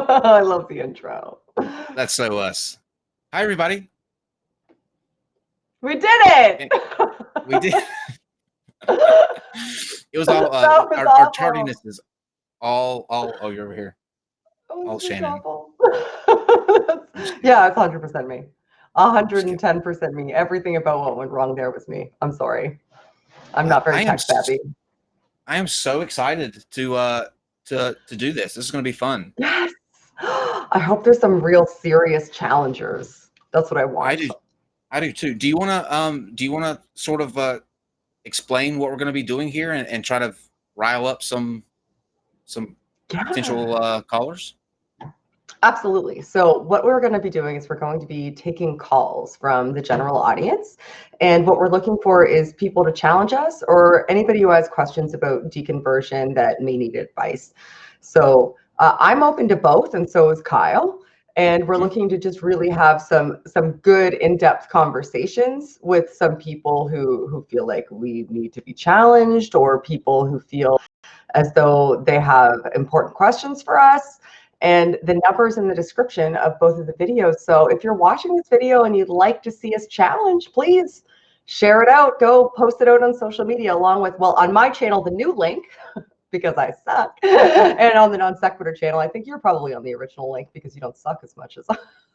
I love the intro. That's so us. Hi, everybody. We did it. We did. It was all our tardiness is all. Oh, you're over here. All Shannon. Yeah, it's 100% me. 110% me. Everything about what went wrong there was me. I'm sorry. I'm not very tech savvy. I am so excited to do this. This is going to be fun. Yes. I hope there's some real serious challengers. That's what I want. I do too. Do you want to sort of explain what we're going to be doing here and try to rile up some potential callers? Absolutely. So what we're going to be doing is we're going to be taking calls from the general audience. And what we're looking for is people to challenge us or anybody who has questions about deconversion that may need advice. So I'm open to both, and so is Kyle. And we're looking to just really have some good in-depth conversations with some people who feel like we need to be challenged, or people who feel as though they have important questions for us. And the number's in the description of both of the videos. So if you're watching this video and you'd like to see us challenge, please share it out. Go post it out on social media along with, well, on my channel, the new link, because I suck, and on the NonSequitur channel. I think you're probably on the original link because you don't suck as much as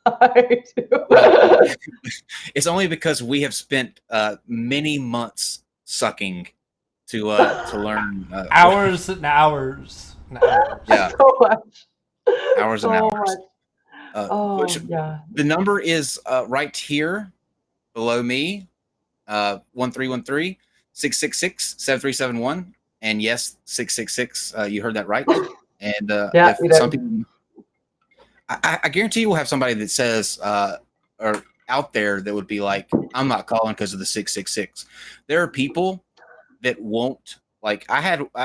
I do. It's only because we have spent many months sucking to learn hours and hours and hours. Yeah, so much. Hours and hours. Yeah. The number is right here below me, 1313-666-7371. And yes, 666. You heard that right. And yeah, if some people, I guarantee you we'll have somebody that says or out there that would be like, I'm not calling because of the 666. There are people that won't. Like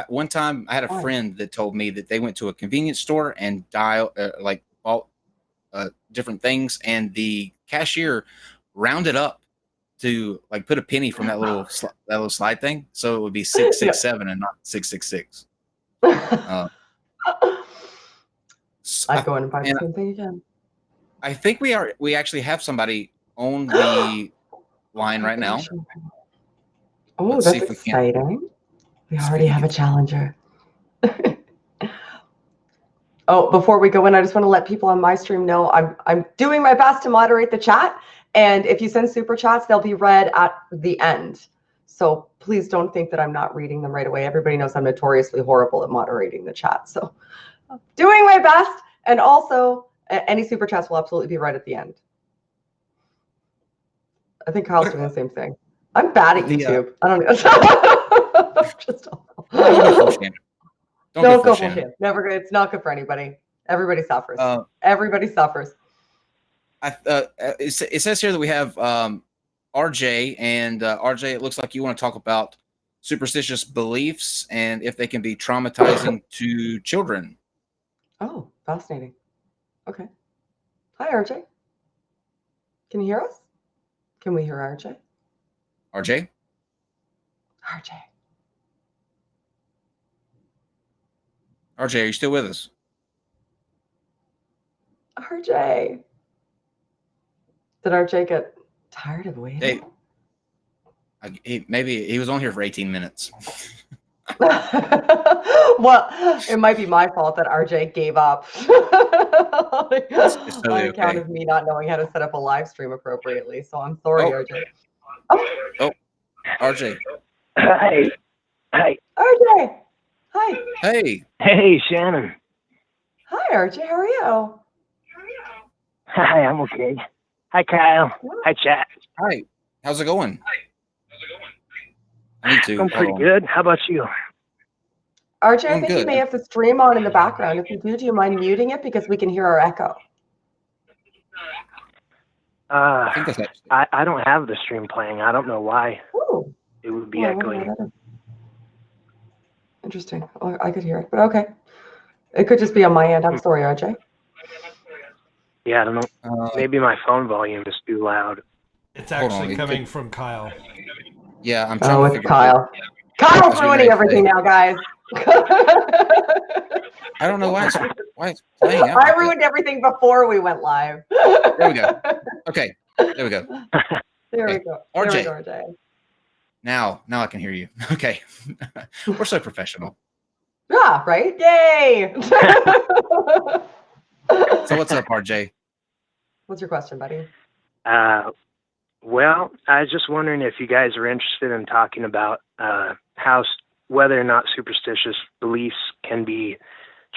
one time I had a friend that told me that they went to a convenience store and bought different things, and the cashier rounded up to like put a penny from that little slide thing, so it would be 667 and not 666. I'd go in and buy the same thing again. I think we actually have somebody on the line right now. Oh, that's exciting. We already have a challenger. Oh, before we go in, I just want to let people on my stream know I'm doing my best to moderate the chat. And if you send super chats, they'll be read at the end. So please don't think that I'm not reading them right away. Everybody knows I'm notoriously horrible at moderating the chat. So I'm doing my best. And also, any super chats will absolutely be read at the end. I think Kyle's doing the same thing. I'm bad at YouTube. I don't know. Just don't go full Shannon. Never good. It's not good for anybody. Everybody suffers. Everybody suffers. It says here that we have RJ, and RJ, it looks like you want to talk about superstitious beliefs and if they can be traumatizing to children. Oh, fascinating. Okay. Hi, RJ. Can you hear us? Can we hear RJ? RJ? RJ. RJ, are you still with us? RJ. Did RJ get tired of waiting? Maybe he was on here for 18 minutes. Well, it might be my fault that RJ gave up on account of me not knowing how to set up a live stream appropriately. So I'm sorry, RJ. Oh, RJ. Hi. RJ. Hi. Hey, Shannon. Hi, RJ. How are you? Hi, I'm okay. Hi, Kyle. Hi, chat. Hi. How's it going? Me too. I'm pretty good. How about you? RJ, I think you may have the stream on in the background. If you do you mind muting it because we can hear our echo? I don't have the stream playing. I don't know why. Ooh. It would be echoing. Interesting. I could hear it, but okay. It could just be on my end. I'm sorry, RJ. Yeah, I don't know. Maybe my phone volume is too loud. It's actually coming from Kyle. Yeah, I'm trying to figure Kyle. out. Kyle's ruining everything now, guys. I don't know why it's playing out. I ruined everything before we went live. There we go. Okay, there we go. There Okay. we go. RJ. There we go, RJ. Now I can hear you. Okay. We're so professional. Yeah, right? Yay! So what's up, RJ? What's your question, buddy? Well, I was just wondering if you guys are interested in talking about whether or not superstitious beliefs can be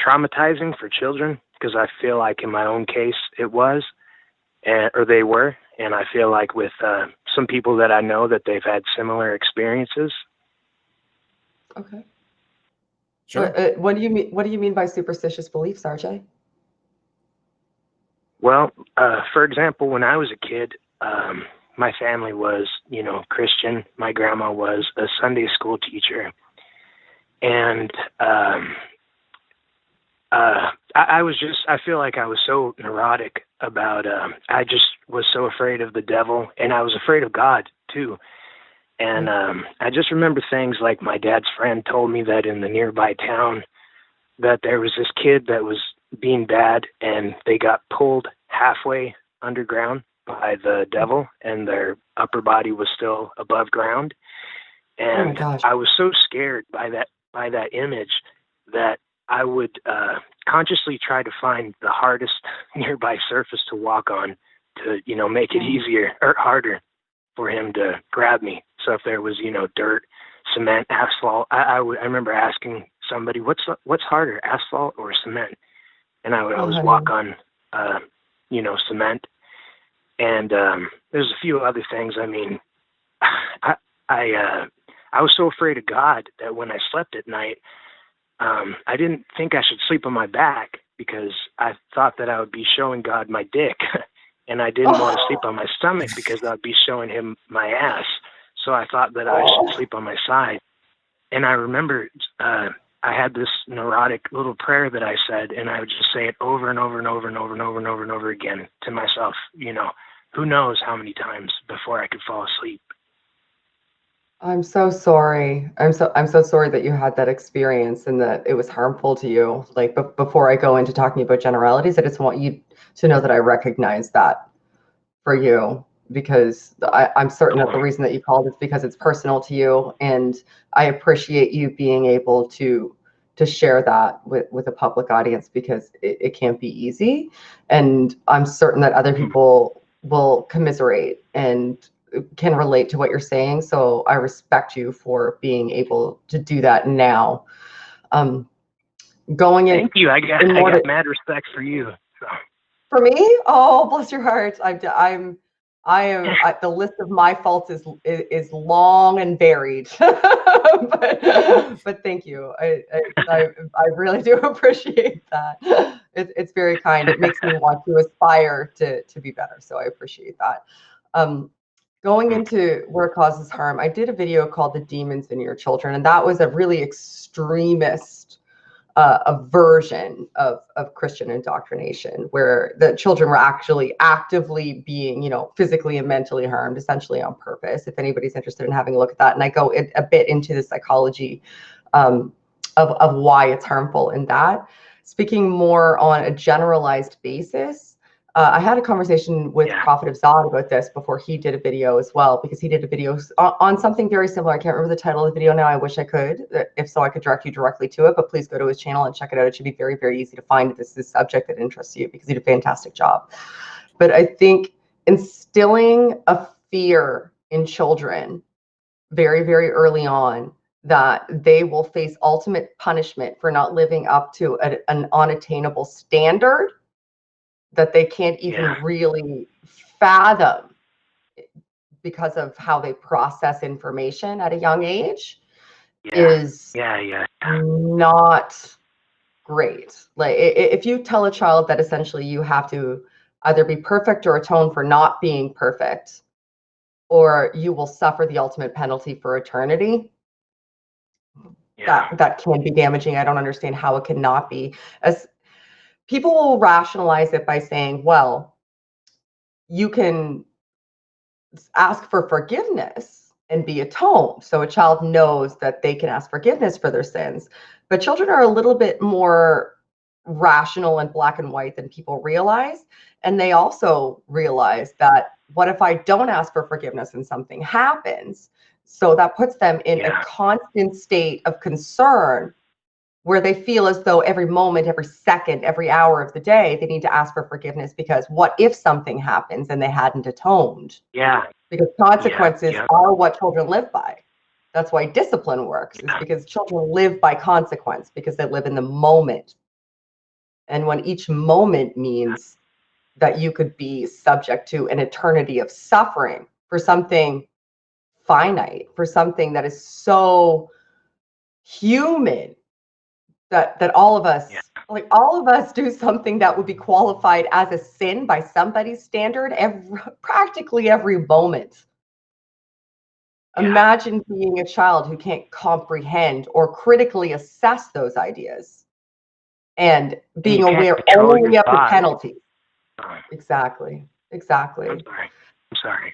traumatizing for children, because I feel like in my own case it was, or they were, and I feel like with some people that I know that they've had similar experiences. Okay. Sure. What do you mean? What do you mean by superstitious beliefs, RJ? Well, for example, when I was a kid, my family was, Christian. My grandma was a Sunday school teacher, and I feel like I was so neurotic about, I just was so afraid of the devil, and I was afraid of God too. And I just remember things like my dad's friend told me that in the nearby town that there was this kid that was being bad, and they got pulled halfway underground by the devil, and their upper body was still above ground. And oh my gosh. I was so scared by that image that I would consciously try to find the hardest nearby surface to walk on to, make it easier or harder for him to grab me. So if there was, dirt, cement, asphalt, I remember asking somebody, what's harder, asphalt or cement? And I would always walk on, cement. And there's a few other things. I mean, I was so afraid of God that when I slept at night, I didn't think I should sleep on my back because I thought that I would be showing God my dick. And I didn't want to sleep on my stomach because I'd be showing him my ass. So I thought that I should sleep on my side. And I remember I had this neurotic little prayer that I said, and I would just say it over and over and over and over and over and over and over again to myself, who knows how many times before I could fall asleep. I'm so sorry. I'm so sorry that you had that experience and that it was harmful to you. Like, before I go into talking about generalities, I just want you to know that I recognize that for you, because I'm certain that the reason that you called is because it's personal to you, and I appreciate you being able to share that with a public audience, because it can't be easy, and I'm certain that other people will commiserate and can relate to what you're saying. So I respect you for being able to do that now. Going in. Thank you. I got mad respect for you. So. For me? Oh, bless your heart. I am the list of my faults is long and varied. but thank you. I really do appreciate that. It's very kind. It makes me want to aspire to be better. So I appreciate that. Going into where it causes harm, I did a video called "The Demons in Your Children," and that was a really extremist a version of Christian indoctrination, where the children were actually actively being, physically and mentally harmed, essentially on purpose. If anybody's interested in having a look at that, and I go a bit into the psychology of why it's harmful in that. Speaking more on a generalized basis, I had a conversation with Prophet of Zod about this before he did a video as well, because he did a video on something very similar. I can't remember the title of the video now. I wish I could. If so, I could direct you directly to it, but please go to his channel and check it out. It should be very, very easy to find if this is a subject that interests you, because he did a fantastic job. But I think instilling a fear in children very, very early on that they will face ultimate punishment for not living up to an unattainable standard that they can't even really fathom because of how they process information at a young age is not great. Like, if you tell a child that essentially you have to either be perfect or atone for not being perfect, or you will suffer the ultimate penalty for eternity, that can be damaging. I don't understand how it cannot be. As people will rationalize it by saying, well, you can ask for forgiveness and be atoned. So a child knows that they can ask forgiveness for their sins. But children are a little bit more rational and black and white than people realize. And they also realize that, what if I don't ask for forgiveness and something happens? So that puts them in a constant state of concern, where they feel as though every moment, every second, every hour of the day, they need to ask for forgiveness, because what if something happens and they hadn't atoned? Yeah. Because consequences are what children live by. That's why discipline works, is because children live by consequence, because they live in the moment. And when each moment means that you could be subject to an eternity of suffering for something finite, for something that is so human, that all of us, like all of us do something that would be qualified as a sin by somebody's standard practically every moment. Imagine being a child who can't comprehend or critically assess those ideas, and being aware only of the penalty. Exactly. I'm sorry.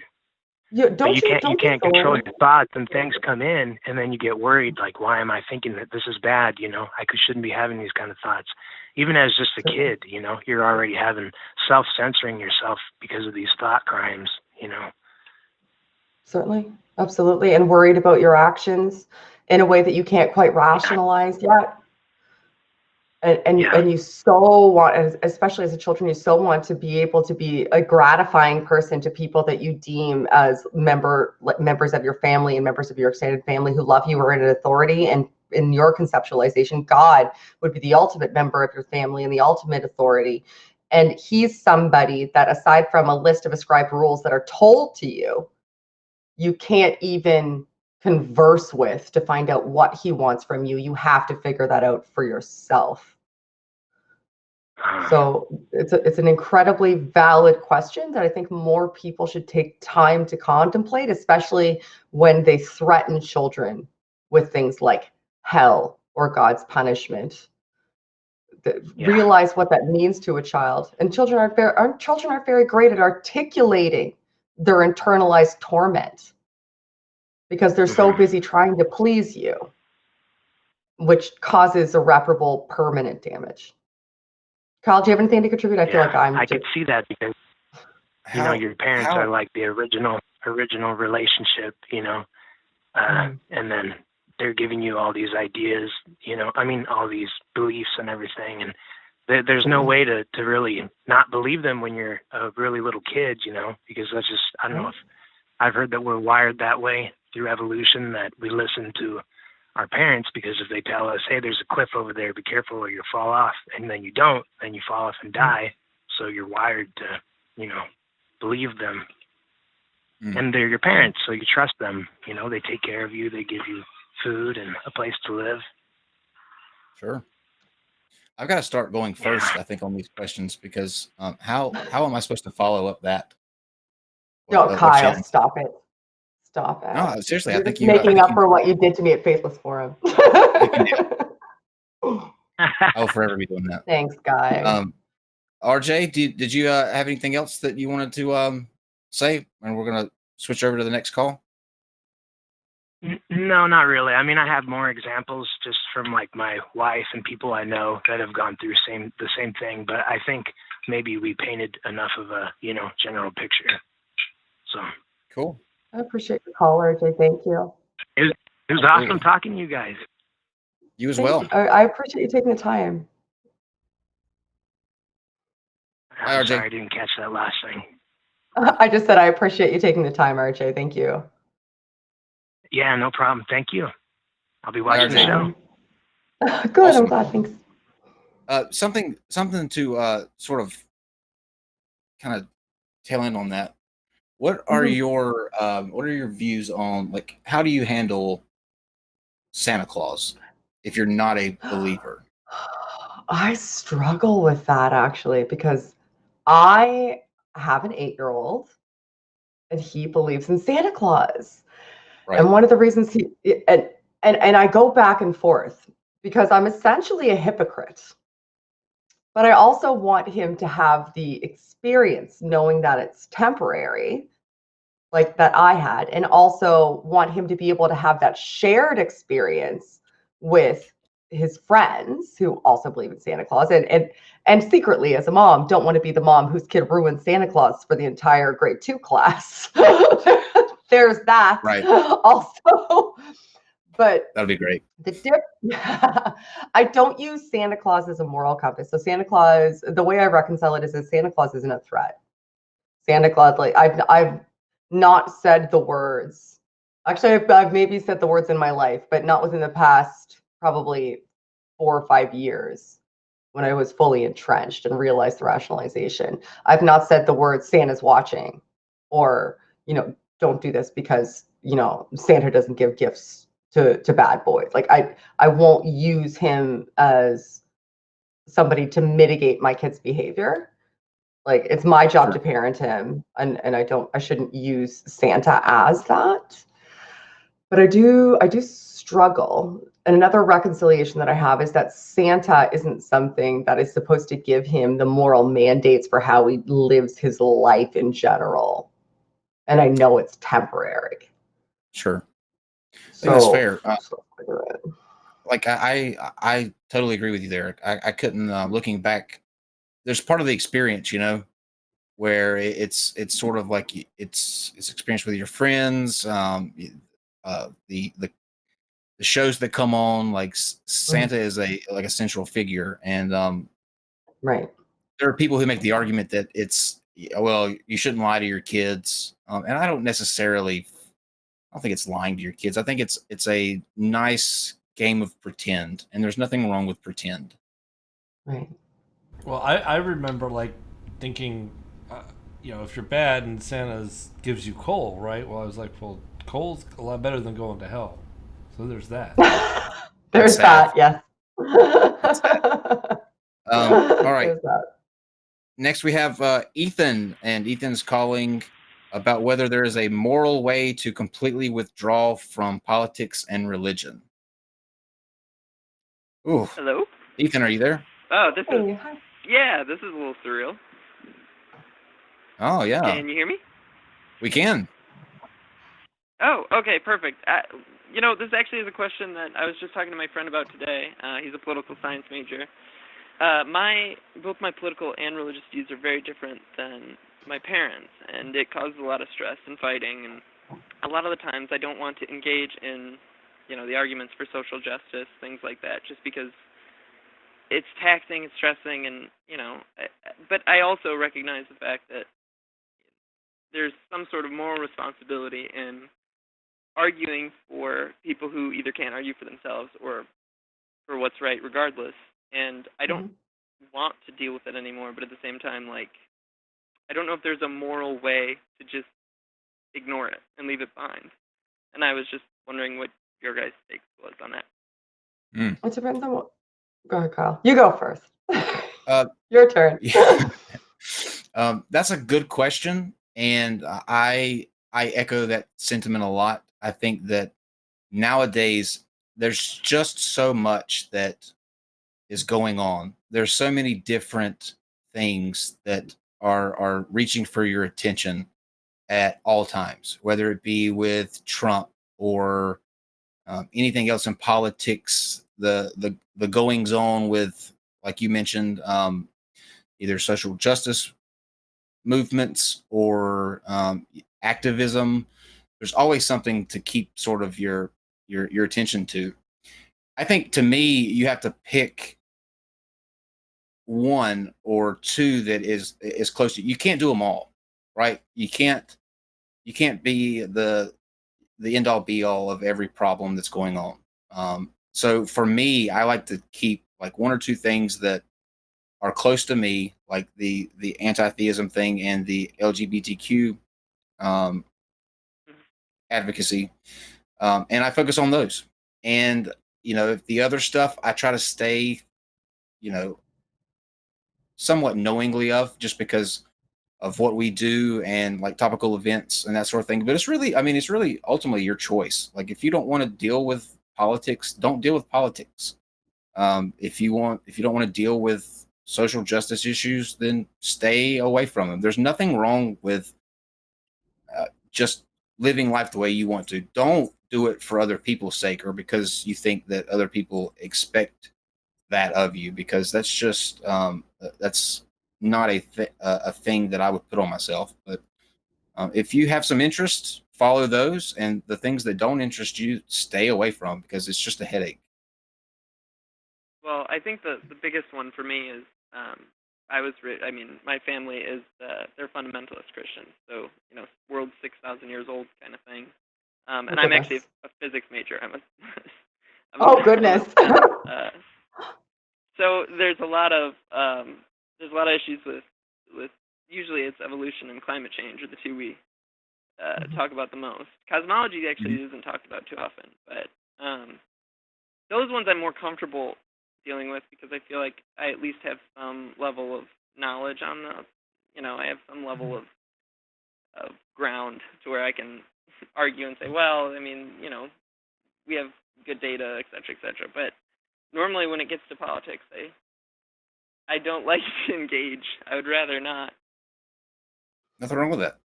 You can't control your thoughts, and things come in, and then you get worried, like, why am I thinking that this is bad? I shouldn't be having these kind of thoughts. Even as just a kid, you're already having self-censoring yourself because of these thought crimes, Certainly. Absolutely. And worried about your actions in a way that you can't quite rationalize yet. And you so want, especially as a children, you so want to be able to be a gratifying person to people that you deem as members of your family and members of your extended family who love you or in authority. And in your conceptualization, God would be the ultimate member of your family and the ultimate authority. And he's somebody that, aside from a list of ascribed rules that are told to you, you can't even converse with to find out what he wants from you. You have to figure that out for yourself. So it's an incredibly valid question that I think more people should take time to contemplate, especially when they threaten children with things like hell or God's punishment. Realize what that means to a child. And children aren't very great at articulating their internalized torment, because they're so busy trying to please you, which causes irreparable permanent damage. Kyle, do you have anything to contribute? I feel like I could see that, because your parents are like the original relationship, and then they're giving you all these ideas, all these beliefs and everything, and there's no way to really not believe them when you're a really little kid, because that's just, I don't know if I've heard that we're wired that way through evolution, that we listen to our parents, because if they tell us, hey, there's a cliff over there, be careful or you'll fall off, and then you don't, then you fall off and die. So you're wired to, believe them. And they're your parents, so you trust them. They take care of you, they give you food and a place to live. Sure. I've got to start going first, I think, on these questions, because how am I supposed to follow up that? Kyle, stop it. Stop it. No, seriously, You're I think just making up for what you did to me at Faithless Forum. I'll forever be doing that. Thanks, guy. RJ, did you have anything else that you wanted to say? And we're gonna switch over to the next call. No, not really. I mean, I have more examples just from like my wife and people I know that have gone through the same thing. But I think maybe we painted enough of a general picture. So cool. I appreciate the call, RJ. Thank you. It was awesome talking to you guys. You as well. I appreciate you taking the time. I'm sorry, I didn't catch that last thing. I just said I appreciate you taking the time, RJ. Thank you. Yeah, no problem. Thank you. I'll be watching the show. Good. Awesome. I'm glad. Thanks. Something to sort of kind of tail end on that. What are your views on, like, how do you handle Santa Claus if you're not a believer? I struggle with that, actually, because I have an 8-year-old and he believes in Santa Claus. Right. And one of the reasons and I go back and forth, because I'm essentially a hypocrite. But I also want him to have the experience knowing that it's temporary, like that I had, and also want him to be able to have that shared experience with his friends who also believe in Santa Claus, and secretly as a mom don't want to be the mom whose kid ruined Santa Claus for the entire grade 2 class. There's that Right. also. But That'd be great. I don't use Santa Claus as a moral compass. So Santa Claus, the way I reconcile it is that Santa Claus isn't a threat. Santa Claus, like I've not said the words. Actually, I've maybe said the words in my life, but not within the past probably 4 or 5 years when I was fully entrenched and realized the rationalization. I've not said the words Santa's watching, or, don't do this because, Santa doesn't give gifts to bad boys. Like I won't use him as somebody to mitigate my kid's behavior. Like it's my job to parent him, and I shouldn't use Santa as that. But I do struggle. And another reconciliation that I have is that Santa isn't something that is supposed to give him the moral mandates for how he lives his life in general. And I know it's temporary. Sure. So that's fair. Like I totally agree with you there. I couldn't, looking back, there's part of the experience, where it's sort of like it's experience with your friends, the shows that come on, like Santa is a central figure, and right. there are people who make the argument that it's, well, you shouldn't lie to your kids, and I don't think it's lying to your kids. I think it's a nice game of pretend, and there's nothing wrong with pretend. Right. Well, I remember like thinking, if you're bad and Santa gives you coal, right? Well, I was like, well, coal's a lot better than going to hell. So there's that. There's that, yes. All right. There's that. Next, we have Ethan, and Ethan's calling about whether there is a moral way to completely withdraw from politics and religion. Ooh. Hello? Ethan, are you there? Oh, this is a little surreal. Oh, yeah. Can you hear me? We can. Oh, okay, perfect. This actually is a question that I was just talking to my friend about today. He's a political science major. Both my political and religious views are very different than my parents, and it causes a lot of stress and fighting, and a lot of the times I don't want to engage in, the arguments for social justice, things like that, just because it's taxing and stressing, and, but I also recognize the fact that there's some sort of moral responsibility in arguing for people who either can't argue for themselves or for what's right regardless. And I don't want to deal with it anymore, but at the same time, like, I don't know if there's a moral way to just ignore it and leave it behind. And I was just wondering what your guys' take was on that. It depends on what. Go ahead, Kyle. You go first. Your turn. That's a good question, and I echo that sentiment a lot. I think that nowadays there's just so much that is going on. There's so many different things that are reaching for your attention at all times, whether it be with Trump or anything else in politics, the goings on with, like you mentioned, either social justice movements or activism. There's always something to keep sort of your attention to. I think, to me, you have to pick one or two that is close to you. You can't do them all, right? You can't be the end all be all of every problem that's going on. So for me, I like to keep like one or two things that are close to me, like the anti-theism thing and the LGBTQ advocacy, and I focus on those. And if the other stuff, I try to stay, somewhat knowingly of, just because of what we do and like topical events and that sort of thing. But it's really ultimately your choice. Like, if you don't want to deal with politics, don't deal with politics. If you don't want to deal with social justice issues, then stay away from them. There's nothing wrong with just living life the way you want to. Don't do it for other people's sake or because you think that other people expect that of you, because that's just that's not a thing that I would put on myself. But if you have some interests, follow those, and the things that don't interest you, stay away from, because it's just a headache. Well, I think the biggest one for me is I mean, my family is they're fundamentalist Christians, so world's 6,000 years old kind of thing. And I'm actually a physics major. I'm a Oh goodness. So there's a lot of issues with usually it's evolution and climate change are the two we talk about the most. Cosmology actually isn't talked about too often, but those ones I'm more comfortable dealing with because I feel like I at least have some level of knowledge on the, I have some level of ground to where I can argue and say, well, I mean, we have good data, et cetera, et cetera. But normally when it gets to politics, I don't like to engage. I would rather not. Nothing wrong with that.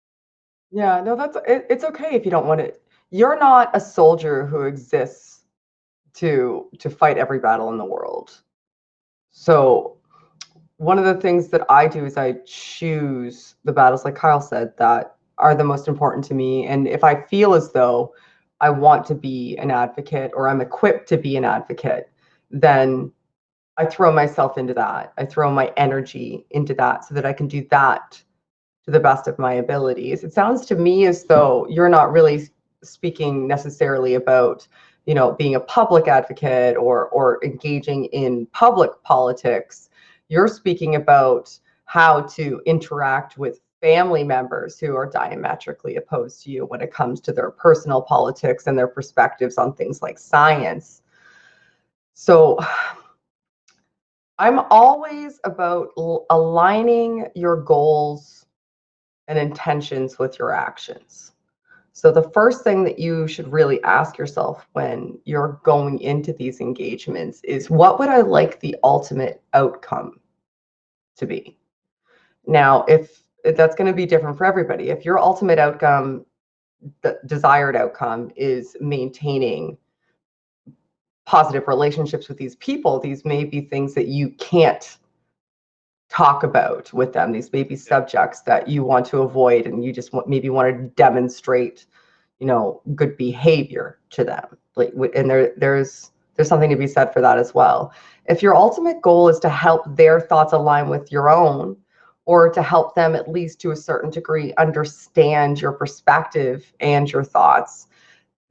Yeah, no, it's okay if you don't want it. You're not a soldier who exists to fight every battle in the world. So one of the things that I do is I choose the battles, like Kyle said, that are the most important to me. And if I feel as though I want to be an advocate or I'm equipped to be an advocate, then I throw myself into that. I throw my energy into that so that I can do that to the best of my abilities. It sounds to me as though you're not really speaking necessarily about, being a public advocate or engaging in public politics. You're speaking about how to interact with family members who are diametrically opposed to you when it comes to their personal politics and their perspectives on things like science. So I'm always about aligning your goals and intentions with your actions. So the first thing that you should really ask yourself when you're going into these engagements is, what would I like the ultimate outcome to be? Now, if that's going to be different for everybody. If your ultimate outcome, the desired outcome, is maintaining positive relationships with these people, these may be things that you can't talk about with them. These may be subjects that you want to avoid, and you just maybe want to demonstrate, good behavior to them. And there's something to be said for that as well. If your ultimate goal is to help their thoughts align with your own, or to help them at least to a certain degree understand your perspective and your thoughts,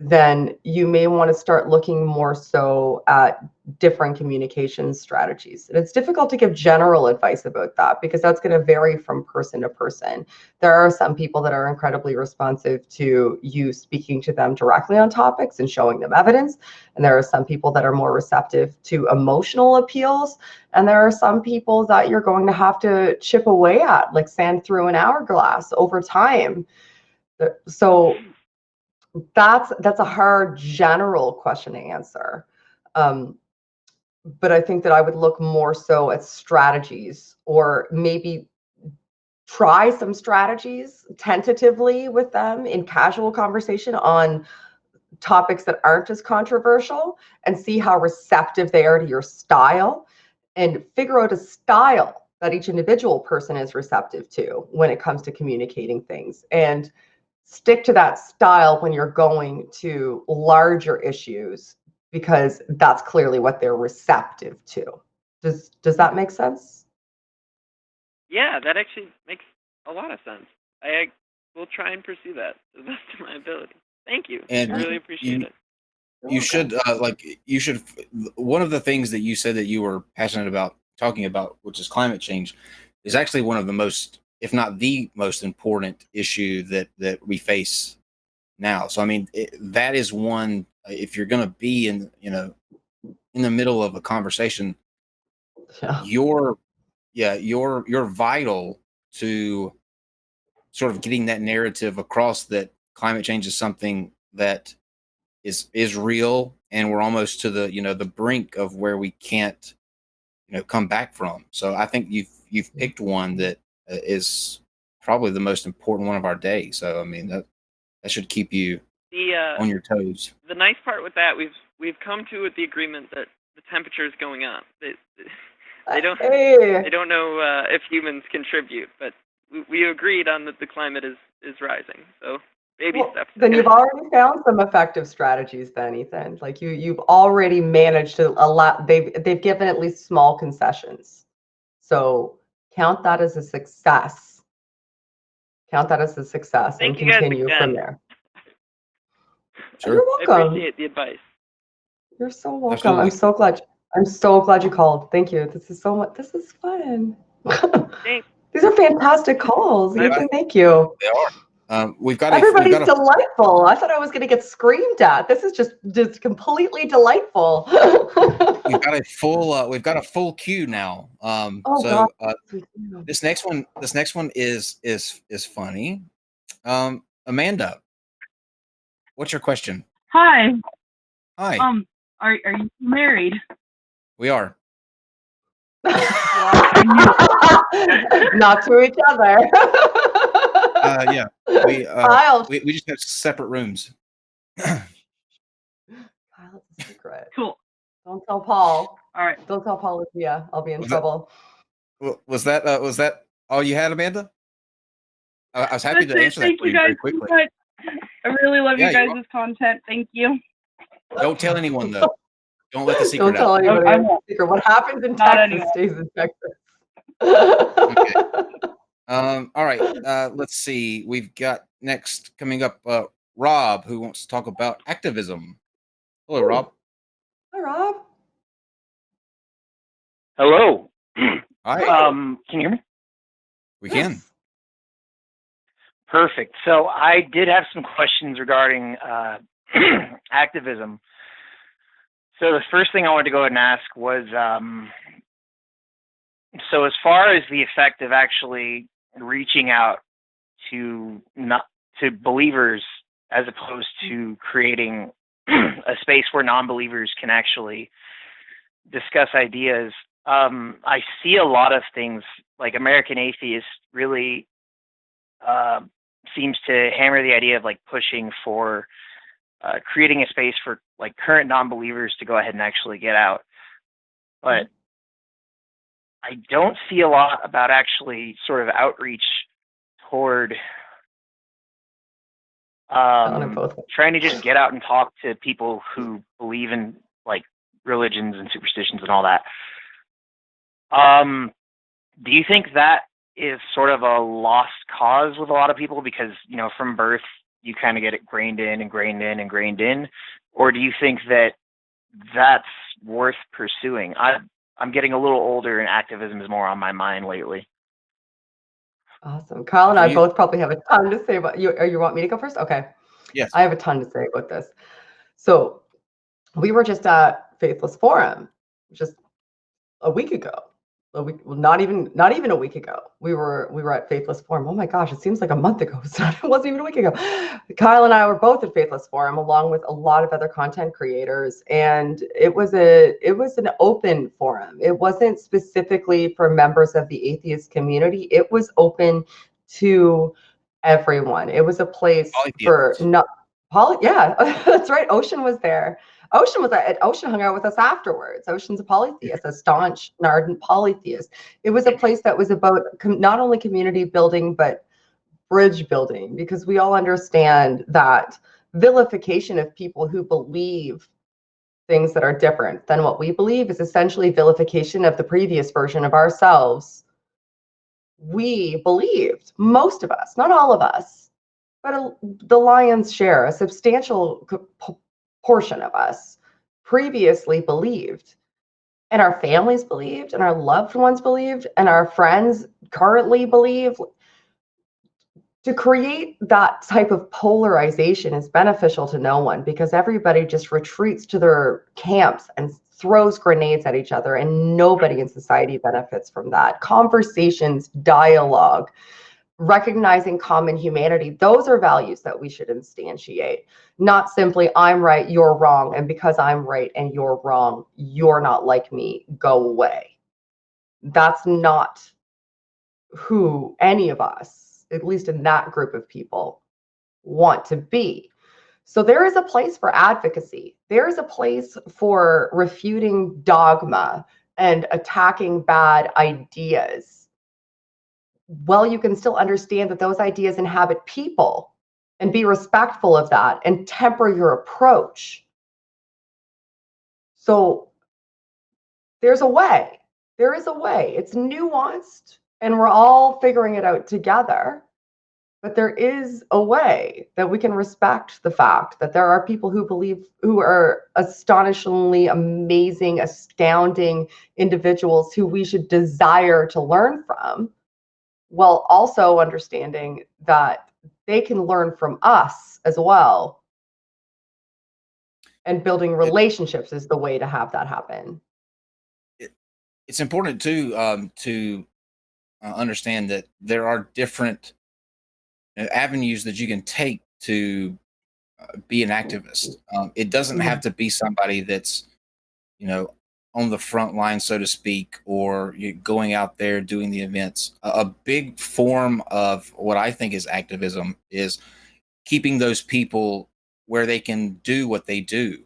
then you may want to start looking more so at different communication strategies. And it's difficult to give general advice about that because that's going to vary from person to person. There are some people that are incredibly responsive to you speaking to them directly on topics and showing them evidence. And there are some people that are more receptive to emotional appeals. And there are some people that you're going to have to chip away at, like sand through an hourglass over time. So that's a hard general question to answer. But I think that I would look more so at strategies, or maybe try some strategies tentatively with them in casual conversation on topics that aren't as controversial, and see how receptive they are to your style, and figure out a style that each individual person is receptive to when it comes to communicating things, and stick to that style when you're going to larger issues, because that's clearly what they're receptive to. Does that make sense? Yeah, that actually makes a lot of sense. I will try and pursue that to the best of my ability. Thank you. And I really appreciate it. You should one of the things that you said that you were passionate about talking about, which is climate change, is actually one of the most, if not the most important issue that we face now. So I mean, that is one, if you're going to be in the middle of a conversation, you're vital to sort of getting that narrative across, that climate change is something that is real, and we're almost to the brink of where we can't come back from. So I think you've picked one that is probably the most important one of our day. So I mean, That should keep you The on your toes. the nice part with that, we've come to the agreement that the temperature is going up. They don't Hey. they don't know if humans contribute, but we agreed on that the climate is rising. So baby Well, steps. then you've already found some effective strategies then, Ethan. Like you've already managed to allow, they've given at least small concessions. So count that as a success. Count that as a success and Thank you guys continue from again. there. Sure. You're I welcome. appreciate the advice. You're so welcome. Absolutely. I'm so glad you called. Thank you. This is so much. This is fun. Thanks. These are fantastic calls. Right. Ethan, thank you. They are. Everybody's delightful. I thought I was going to get screamed at. This is just completely delightful. we've got a full queue now. Oh, God. This next one is funny. Amanda, what's your question? Hi. Hi. Are you married? We are. Not to each other. Yeah. We just have separate rooms. Kyle, it's a secret. Cool. Don't tell Paul. All right. Don't tell Paulogia. I'll be in trouble. Was that all you had, Amanda? I was happy That's to it. answer that Thank for you you very guys so quickly. much. I really love Yeah, you you're guys' content. Thank you. Don't tell anyone though. Don't let the secret Don't tell out. anybody. I the won't. secret. What happens in Not Texas anyone. stays in Texas. Okay. All right. Let's see. We've got next coming up Rob, who wants to talk about activism. Hello, Ooh. Rob. Hi, Rob. Hello. Hi. Can you hear me? We can. Perfect. So I did have some questions regarding activism. So the first thing I wanted to go ahead and ask was, so as far as the effect of actually reaching out to believers as opposed to creating a space where non-believers can actually discuss ideas, I see a lot of things like American Atheist really seems to hammer the idea of like pushing for creating a space for like current non-believers to go ahead and actually get out. But I don't see a lot about actually sort of outreach toward trying to just get out and talk to people who believe in like religions and superstitions and all that. Do you think that is sort of a lost cause with a lot of people because, you know, from birth you kind of get it ingrained in, or do you think that that's worth pursuing? I'm getting a little older and activism is more on my mind lately. Awesome. Kyle and I both probably have a ton to say about you. Or you want me to go first? Okay. Yes. I have a ton to say about this. So we were just at Faithless Forum just a week ago. Not even a week ago. We were at Faithless Forum. Oh my gosh, it seems like a month ago. It wasn't even a week ago. Kyle and I were both at Faithless Forum along with a lot of other content creators, and it was an open forum. It wasn't specifically for members of the atheist community. It was open to everyone. It was a place for yeah, that's right. Ocean was there. Ocean hung out with us afterwards. Ocean's a polytheist, a staunch and ardent polytheist. It was a place that was about not only community building, but bridge building, because we all understand that vilification of people who believe things that are different than what we believe is essentially vilification of the previous version of ourselves. We believed, most of us, not all of us, but the lion's share, a substantial portion of us previously believed, and our families believed, and our loved ones believed, and our friends currently believe. To create that type of polarization is beneficial to no one, because everybody just retreats to their camps and throws grenades at each other, and nobody in society benefits from that. Conversations, dialogue, recognizing common humanity, those are values that we should instantiate, not simply I'm right, you're wrong, and because I'm right and you're wrong, you're not like me, go away. That's not who any of us, at least in that group of people, want to be. So there is a place for advocacy. There is a place for refuting dogma and attacking bad ideas. Well, you can still understand that those ideas inhabit people and be respectful of that and temper your approach. So there's a way. There is a way. It's nuanced and we're all figuring it out together. But there is a way that we can respect the fact that there are people who are astonishingly amazing, astounding individuals who we should desire to learn from, while also understanding that they can learn from us as well. And building relationships is the way to have that happen. It's important too to understand that there are different avenues that you can take to be an activist. It doesn't have to be somebody that's, on the front line, so to speak, or you're going out there doing the events. A big form of what I think is activism is keeping those people where they can do what they do,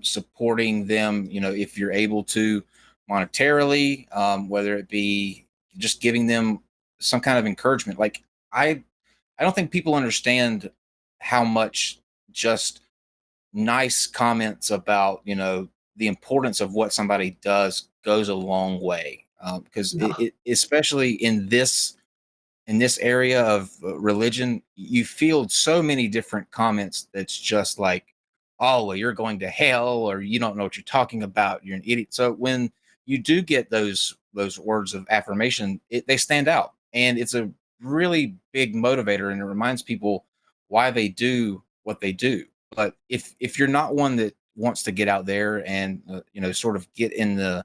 supporting them, if you're able to monetarily, whether it be just giving them some kind of encouragement. Like I don't think people understand how much just nice comments about, the importance of what somebody does goes a long way. Because especially in this area of religion, you field so many different comments that's just like, oh, well, you're going to hell, or you don't know what you're talking about, you're an idiot. So when you do get those words of affirmation, they stand out, and it's a really big motivator, and it reminds people why they do what they do. But if you're not one that wants to get out there and sort of get in the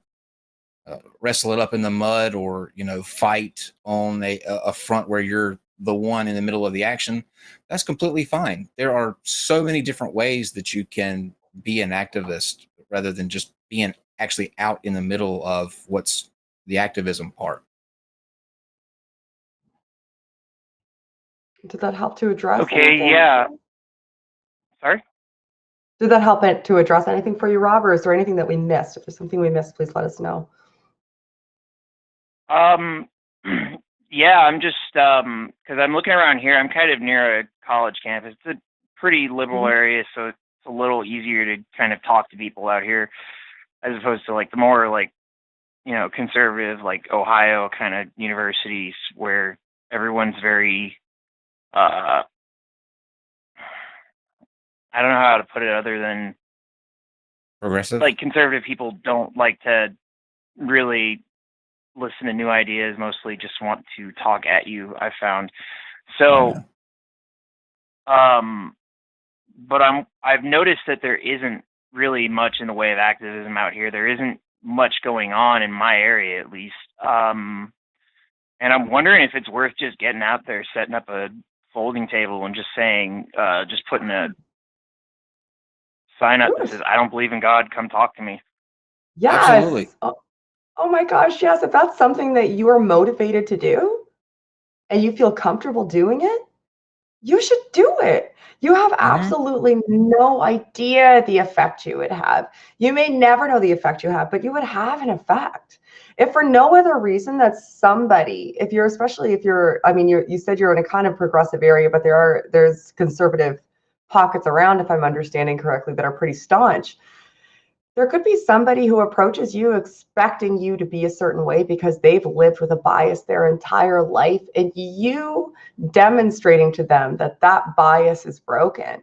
wrestle it up in the mud, or fight on a front where you're the one in the middle of the action, that's completely fine. There are so many different ways that you can be an activist rather than just being actually out in the middle of what's the activism part. Did that help to address Okay, anything? yeah. Sorry? Did that help to address anything for you, Rob, or is there anything that we missed? If there's something we missed, please let us know. Yeah, I'm just because I'm looking around here. I'm kind of near a college campus. It's a pretty liberal area, so it's a little easier to kind of talk to people out here, as opposed to like the more like conservative, like Ohio kind of universities where everyone's very I don't know how to put it other than Progressive. like conservative people don't like to really listen to new ideas, mostly just want to talk at you, I found. So but I've noticed that there isn't really much in the way of activism out here. There isn't much going on in my area, at least. And I'm wondering if it's worth just getting out there, setting up a folding table and just saying, just putting a sign up that says, I don't believe in God, come talk to me. Yes. Absolutely. Oh my gosh, yes. If that's something that you are motivated to do and you feel comfortable doing it, you should do it. You have absolutely no idea the effect you would have. You may never know the effect you have, but you would have an effect. If for no other reason that somebody, especially if you're, you said you're in a kind of progressive area, but there's conservative pockets around, if I'm understanding correctly, that are pretty staunch. There could be somebody who approaches you expecting you to be a certain way because they've lived with a bias their entire life, and you demonstrating to them that that bias is broken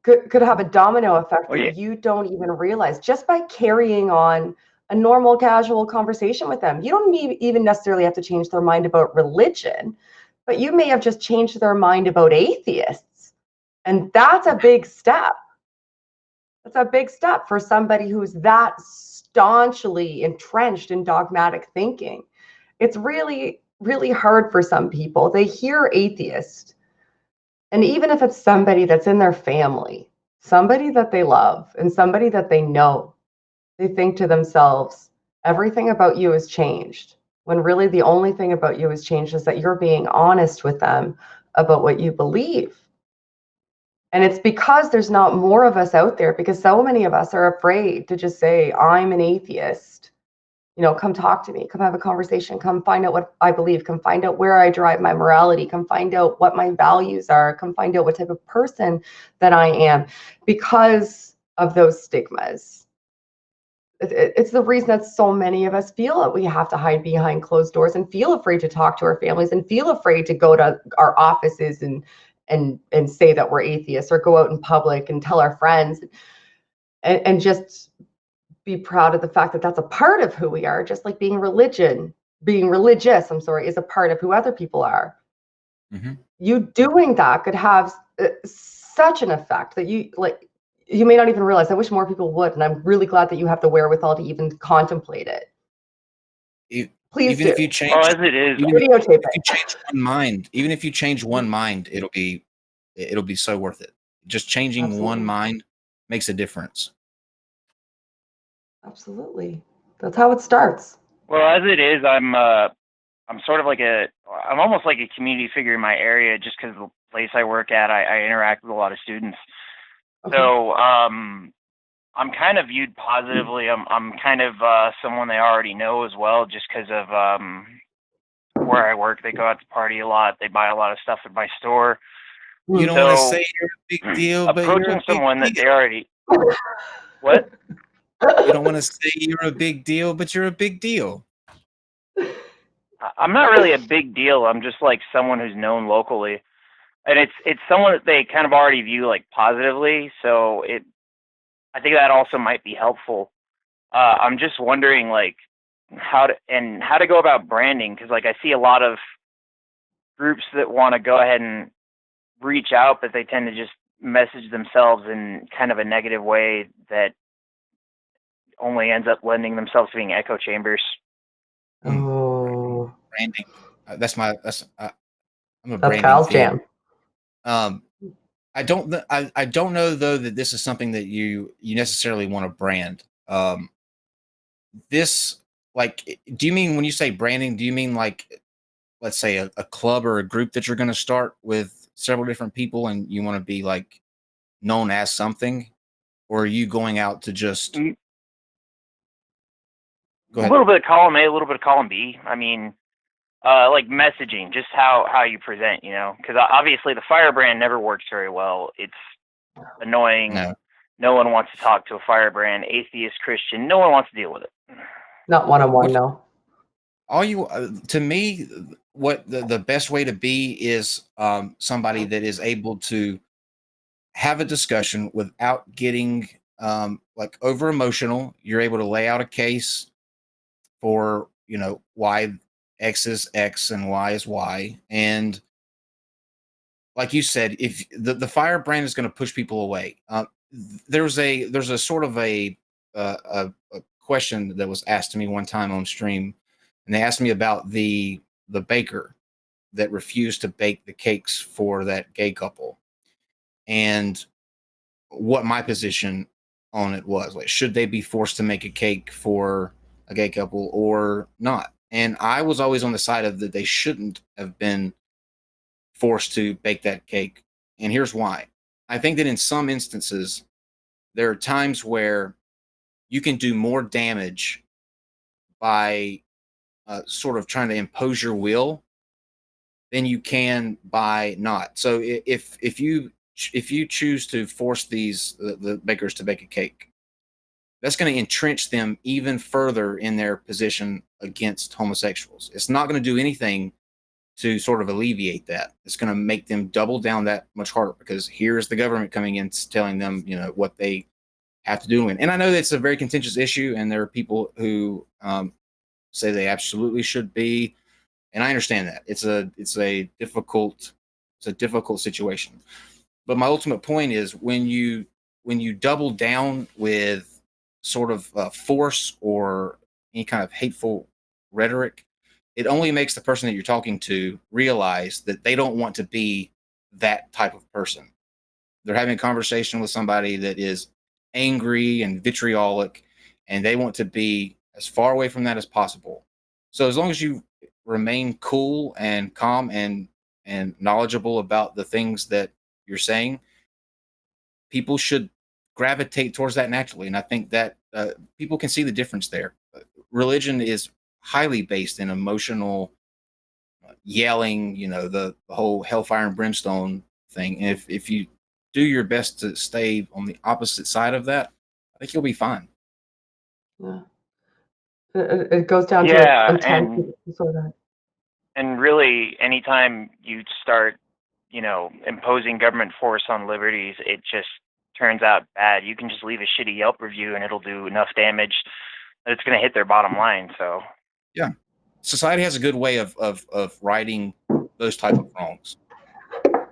could have a domino effect that you don't even realize just by carrying on a normal, casual conversation with them. You don't even necessarily have to change their mind about religion, but you may have just changed their mind about atheists. And that's a big step. That's a big step for somebody who's that staunchly entrenched in dogmatic thinking. It's really, really hard for some people. They hear atheist, and even if it's somebody that's in their family, somebody that they love, and somebody that they know, they think to themselves, everything about you has changed, when really the only thing about you has changed is that you're being honest with them about what you believe. And it's because there's not more of us out there, because so many of us are afraid to just say, I'm an atheist. You know, come talk to me, come have a conversation, come find out what I believe, come find out where I derive my morality, come find out what my values are, come find out what type of person that I am, because of those stigmas. It's the reason that so many of us feel that we have to hide behind closed doors and feel afraid to talk to our families and feel afraid to go to our offices and say that we're atheists, or go out in public and tell our friends, and just be proud of the fact that that's a part of who we are, just like being religious, is a part of who other people are. Mm-hmm. You doing that could have such an effect that you may not even realize. I wish more people would, and I'm really glad that you have the wherewithal to even contemplate it. Please even do. if you change, Well, as it is, Videotape if you change one mind, even if you change one mind, it'll be so worth it. Just changing Absolutely. one mind makes a difference. Absolutely. That's how it starts. well, as it is, I'm sort of like I'm almost like a community figure in my area, just because the place I work at, I interact with a lot of students. Okay. So I'm kind of viewed positively. I'm kind of someone they already know as well, just because of where I work. They go out to party a lot. They buy a lot of stuff at my store. You don't want to say you're a big deal, but you're a Approaching big someone that deal. they already what? You don't want to say you're a big deal, but you're a big deal. I'm not really a big deal. I'm just like someone who's known locally, and it's someone that they kind of already view like positively. So I think that also might be helpful. I'm just wondering like how to go about branding, because like I see a lot of groups that want to go ahead and reach out, but they tend to just message themselves in kind of a negative way that only ends up lending themselves to being echo chambers. Oh, Branding. I'm a that's branding Kyle's fan. jam. I don't know though that this is something that you necessarily want to brand. This, like, do you mean when you say branding, do you mean like, let's say a club or a group that you're going to start with several different people and you want to be like known as something, or are you going out to just go ahead? A little bit of column A, a little bit of column B. I mean, like messaging, just how you present, you know, because obviously the firebrand never works very well. It's annoying. No one wants to talk to a firebrand. Atheist, Christian, no one wants to deal with it. Not one-on-one, no. All you, to me, what the best way to be is somebody that is able to have a discussion without getting like over emotional. You're able to lay out a case for, you know, why X is X and Y is Y. And like you said, if the firebrand is going to push people away, there's a sort of a question that was asked to me one time on stream, and they asked me about the baker that refused to bake the cakes for that gay couple, and what my position on it was. Like, should they be forced to make a cake for a gay couple or not? And I was always on the side of that they shouldn't have been forced to bake that cake. And here's why. I think that in some instances, there are times where you can do more damage by sort of trying to impose your will than you can by not. So if you choose to force the bakers to bake a cake, that's going to entrench them even further in their position against homosexuals. It's not going to do anything to sort of alleviate that. It's going to make them double down that much harder, because here's the government coming in telling them, you know, what they have to do. And I know that's a very contentious issue, and there are people who say they absolutely should be, and I understand that it's a difficult situation. But my ultimate point is when you double down with sort of force or any kind of hateful rhetoric, it only makes the person that you're talking to realize that they don't want to be that type of person. They're having a conversation with somebody that is angry and vitriolic, and they want to be as far away from that as possible. So as long as you remain cool and calm and and knowledgeable about the things that you're saying, people should gravitate towards that naturally. And I think that people can see the difference there. Religion is highly based in emotional yelling, the whole hellfire and brimstone thing. And if you do your best to stay on the opposite side of that, I think you'll be fine. Yeah. It goes down Yeah, to intent. and really, anytime you start, imposing government force on liberties, it just turns out bad. You can just leave a shitty Yelp review and it'll do enough damage that it's going to hit their bottom line. So yeah, society has a good way of righting those type of wrongs,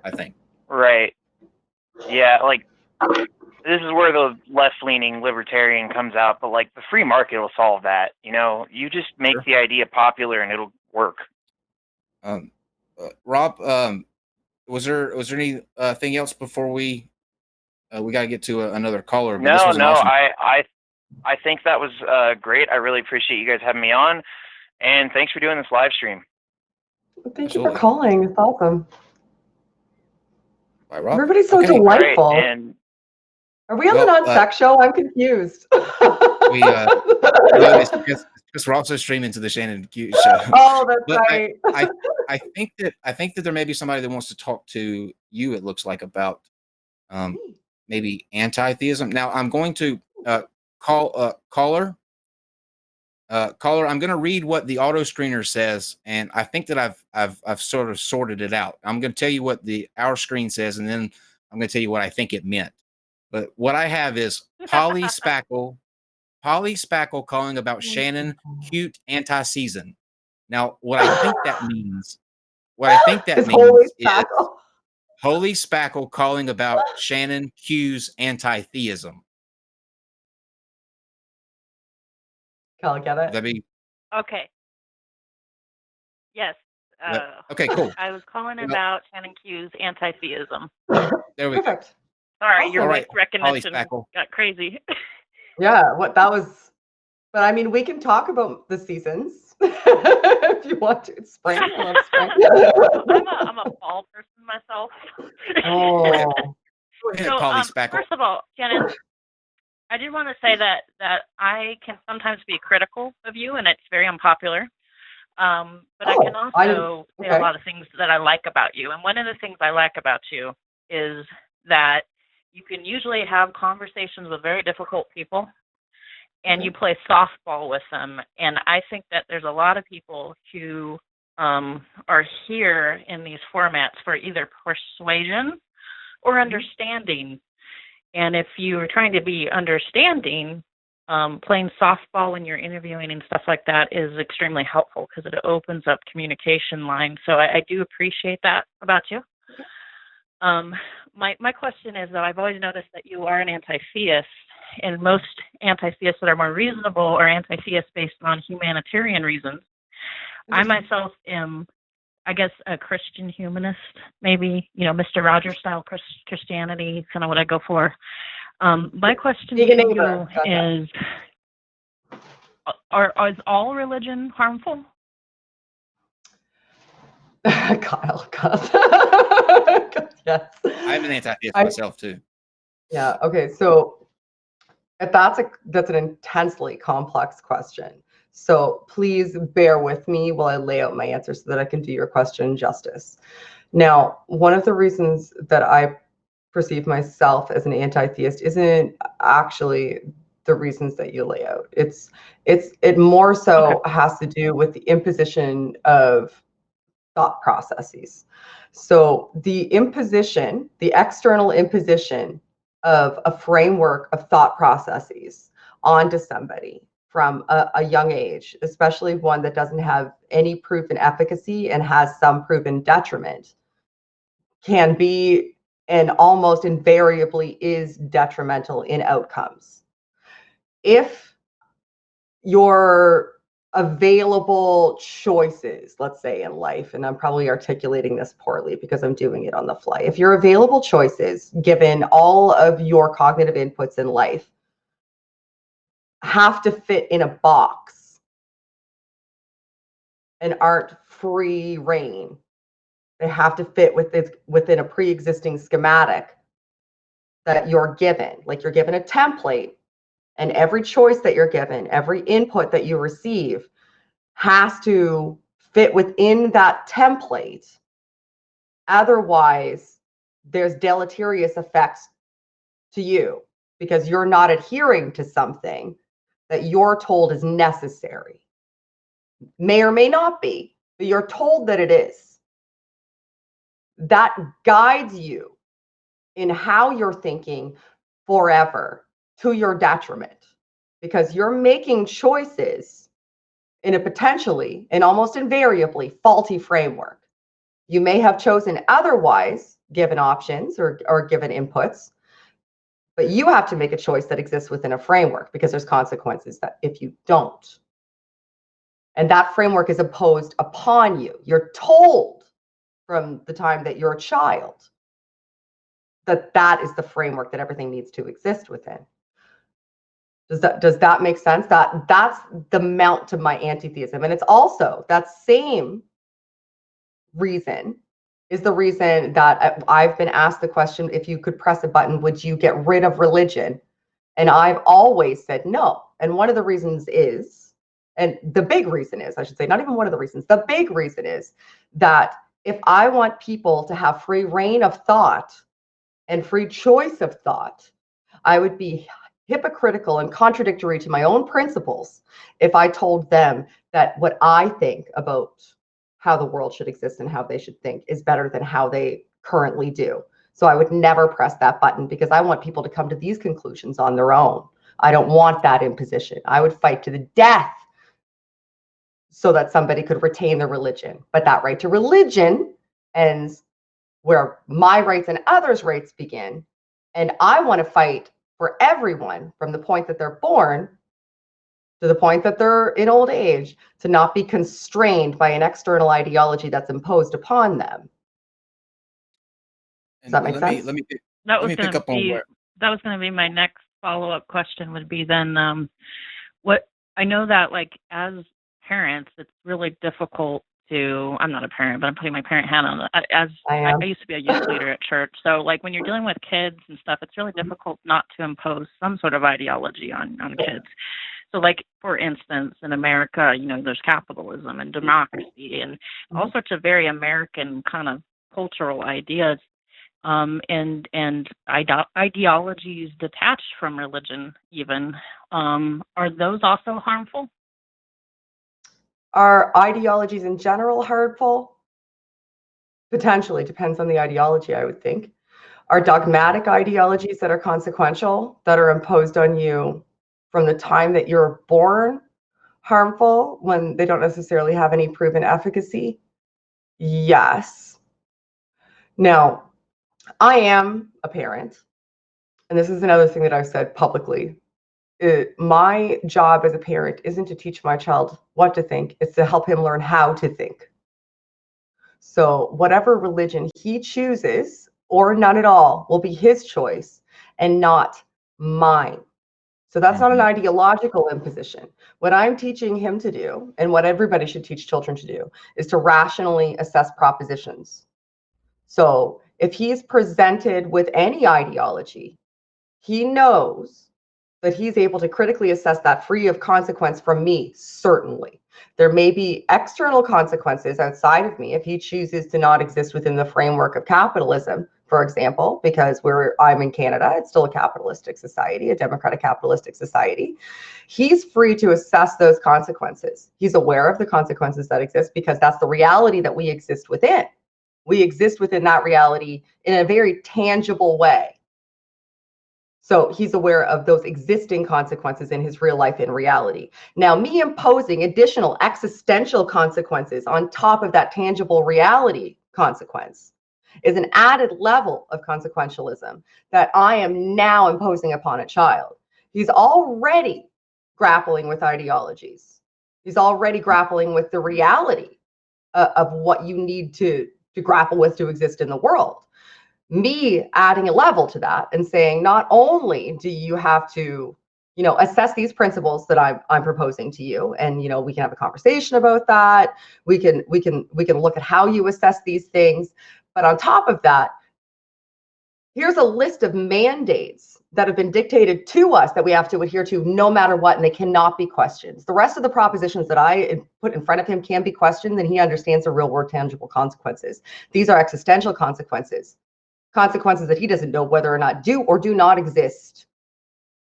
I think. right, yeah, like this is where the left-leaning libertarian comes out, but like the free market will solve that. You just make Sure. the idea popular and it'll work. Rob, was there anything else before we got to get to another caller? But this No, was an awesome. I think that was great. I really appreciate you guys having me on, and thanks for doing this live stream. Thank you for calling. It's awesome. Bye, Rob. Everybody's so Okay. delightful. Right, and are we on the non-sec show? I'm confused. We no, it's because we're also streaming to the Shannon and Kyle show. Oh, that's But right. I think that there may be somebody that wants to talk to you. It looks like about maybe anti-theism. Now I'm going to caller. Caller, I'm going to read what the auto screener says, and I think that I've sort of sorted it out. I'm going to tell you what our screen says, and then I'm going to tell you what I think it meant. But what I have is Polly Spackle calling about Shannon cute anti-season. Now, what I think that means is Holy Spackle calling about Shannon Q's anti-theism. Kyle, get it? That be Okay. Yes. okay, cool. I was calling about Shannon Q's anti-theism. There we go. Sorry, your All voice recognition got crazy. Yeah, that was. But I mean, we can talk about the seasons if you want to. It's spring. I love spring. I'm a fall person myself. Oh. Go ahead, Polly Spackle. First of all, Shannon, I did want to say that I can sometimes be critical of you, and it's very unpopular. But I can also say a lot of things that I like about you. And one of the things I like about you is that you can usually have conversations with very difficult people, and you play softball with them. And I think that there's a lot of people who are here in these formats for either persuasion or understanding. And if you're trying to be understanding, playing softball when you're interviewing and stuff like that is extremely helpful because it opens up communication lines. So I do appreciate that about you. My question is, though, I've always noticed that you are an anti-theist, and most anti-theists that are more reasonable are anti-theists based on humanitarian reasons. I myself am, I guess, a Christian humanist, maybe, Mr. Rogers style Christianity, kind of what I go for. My question to you is, is all religion harmful? Kyle. Yes. I'm an anti-theist myself too. Yeah. Okay. So that's an intensely complex question. So please bear with me while I lay out my answer so that I can do your question justice. Now, one of the reasons that I perceive myself as an anti-theist isn't actually the reasons that you lay out. It more so has to do with the imposition of thought processes. So the external imposition of a framework of thought processes onto somebody from a young age, especially one that doesn't have any proven efficacy and has some proven detriment, can be and almost invariably is detrimental in outcomes. If your available choices, let's say in life, and I'm probably articulating this poorly because I'm doing it on the fly. If your available choices, given all of your cognitive inputs in life, have to fit in a box and aren't free reign, They have to fit within a pre-existing schematic that you're given. Like you're given a template, and every choice that you're given, every input that you receive has to fit within that template. Otherwise, there's deleterious effects to you because you're not adhering to something that you're told is necessary. May or may not be, but you're told that it is. That guides you in how you're thinking forever to your detriment, because you're making choices in a potentially and almost invariably faulty framework. You may have chosen otherwise, given options or given inputs, but you have to make a choice that exists within a framework because there's consequences that if you don't. And that framework is imposed upon you. You're told from the time that you're a child that that is the framework that everything needs to exist within. Does that make sense? That's the mount to my anti-theism. And it's also that same reason is the reason that I've been asked the question, if you could press a button, would you get rid of religion? And I've always said no. And one of the reasons is, and the big reason is, I should say, not even one of the reasons, the big reason is that if I want people to have free reign of thought and free choice of thought, I would be hypocritical and contradictory to my own principles if I told them that what I think about how the world should exist and how they should think is better than how they currently do. So I would never press that button because I want people to come to these conclusions on their own. I don't want that imposition. I would fight to the death so that somebody could retain their religion. But that right to religion ends where my rights and others' rights begin. And I want to fight for everyone from the point that they're born to the point that they're in old age to not be constrained by an external ideology that's imposed upon them. Does that make sense? Let me pick up on where that was going to be my next follow-up question. Would be then what I know that like as parents, it's really difficult to. I'm not a parent, but I'm putting my parent hat on. I used to be a youth leader at church, so like when you're dealing with kids and stuff, it's really difficult not to impose some sort of ideology on kids. So like, for instance, in America, you know, there's capitalism and democracy and all sorts of very American kind of cultural ideas and ideologies detached from religion even. Are those also harmful? Are ideologies in general hurtful? Potentially, depends on the ideology, I would think. Are dogmatic ideologies that are consequential, that are imposed on you from the time that you're born, harmful when they don't necessarily have any proven efficacy? Yes. Now, I am a parent, and this is another thing that I've said publicly. My job as a parent isn't to teach my child what to think, it's to help him learn how to think. So whatever religion he chooses, or none at all, will be his choice and not mine. So that's not an ideological imposition. What I'm teaching him to do, and what everybody should teach children to do, is to rationally assess propositions. So if he's presented with any ideology, he knows that he's able to critically assess that free of consequence from me, certainly. There may be external consequences outside of me if he chooses to not exist within the framework of capitalism, for example, because I'm in Canada, it's still a capitalistic society, a democratic capitalistic society. He's free to assess those consequences. He's aware of the consequences that exist because that's the reality that we exist within. We exist within that reality in a very tangible way. So he's aware of those existing consequences in his real life in reality. Now, me imposing additional existential consequences on top of that tangible reality consequence is an added level of consequentialism that I am now imposing upon a child. He's already grappling with ideologies. He's already grappling with the reality of what you need to grapple with to exist in the world. Me adding a level to that and saying, not only do you have to assess these principles that I'm proposing to you, and we can have a conversation about that. We can look at how you assess these things. But on top of that, here's a list of mandates that have been dictated to us that we have to adhere to no matter what, and they cannot be questioned. The rest of the propositions that I put in front of him can be questioned, and he understands the real world tangible consequences. These are existential consequences that he doesn't know whether or not do or do not exist.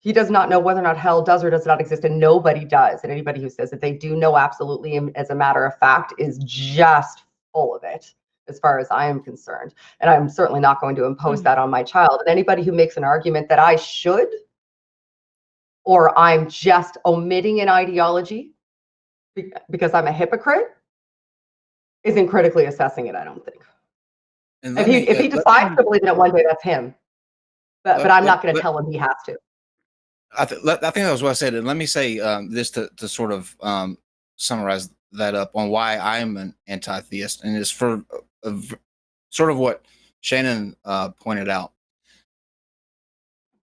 He does not know whether or not hell does or does not exist, and nobody does. And anybody who says that they do know absolutely, as a matter of fact, is just full of it, as far as I am concerned. And I'm certainly not going to impose that on my child. And anybody who makes an argument that I should, or I'm just omitting an ideology because I'm a hypocrite, isn't critically assessing it, I don't think. And if he decides to believe in it one day, that's him. But I'm not going to tell him he has to. I think that was what I said. And let me say this to sort of summarize that up on why I'm an anti-theist, and it's for sort of what Shannon pointed out.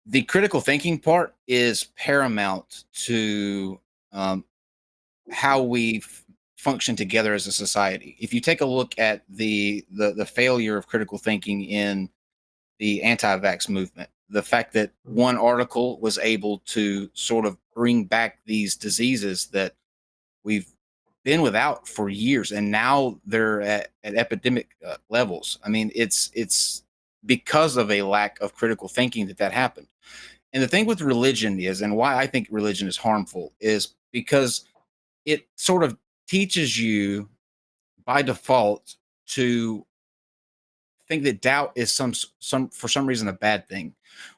The critical thinking part is paramount to how we function together as a society. If you take a look at the failure of critical thinking in the anti-vax movement, the fact that one article was able to sort of bring back these diseases that we've been without for years, and now they're at epidemic levels. I mean, it's because of a lack of critical thinking that happened. And the thing with religion is, and why I think religion is harmful, is because it sort of teaches you by default to think that doubt is for some reason a bad thing.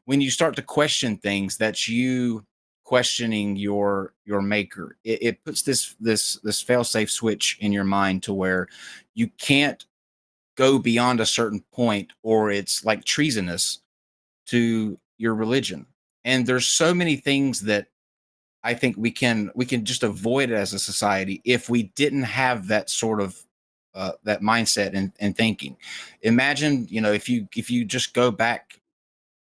When you start to question things, that's you questioning your maker. It puts this fail-safe switch in your mind to where you can't go beyond a certain point, or it's like treasonous to your religion. And there's so many things that I think we can just avoid as a society if we didn't have that sort of that mindset and thinking. Imagine, if you just go back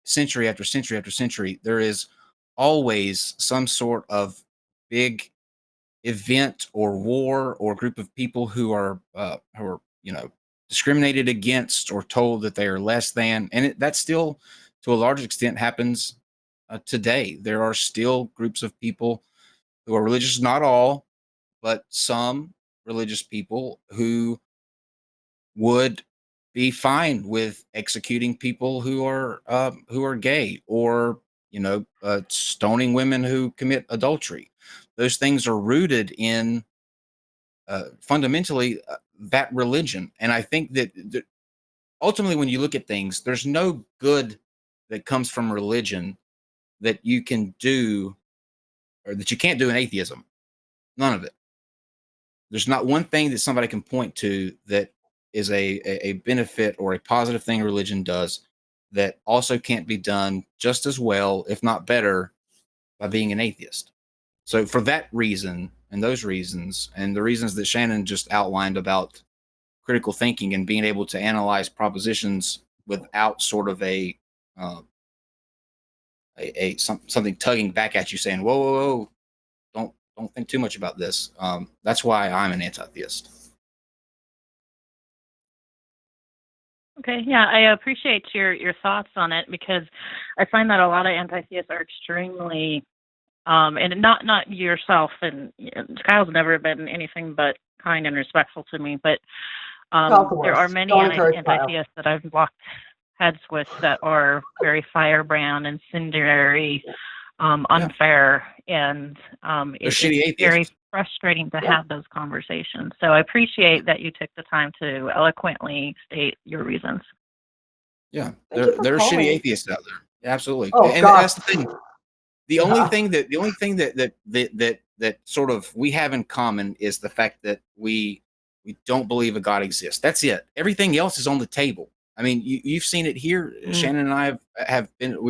century after century after century, there is always some sort of big event or war or group of people who are discriminated against or told that they are less than, and that still to a large extent happens today. There are still groups of people who are religious, not all, but some religious people who would be fine with executing people who are gay, or stoning women who commit adultery. Those things are rooted in fundamentally that religion. And I think that ultimately, when you look at things, there's no good that comes from religion that you can do, or that you can't do in atheism. None of it. There's not one thing that somebody can point to that is a benefit or a positive thing religion does that also can't be done just as well, if not better, by being an atheist. So for that reason, and those reasons, and the reasons that Shannon just outlined about critical thinking and being able to analyze propositions without sort of something tugging back at you saying, whoa, don't think too much about this. That's why I'm an anti-theist. Okay, yeah, I appreciate your thoughts on it, because I find that a lot of anti-theists are extremely, and not yourself, and Kyle's never been anything but kind and respectful to me, but there are many anti-theists that I've locked heads with that are very firebrand, incendiary, unfair, and it's very frustrating to have those conversations. So I appreciate that you took the time to eloquently state your reasons. Yeah, there are shitty atheists out there. Absolutely. Oh, and God. that's the thing. The only thing that sort of we have in common is the fact that we don't believe a God exists. That's it. Everything else is on the table. I mean, you've seen it here. Shannon and I have been.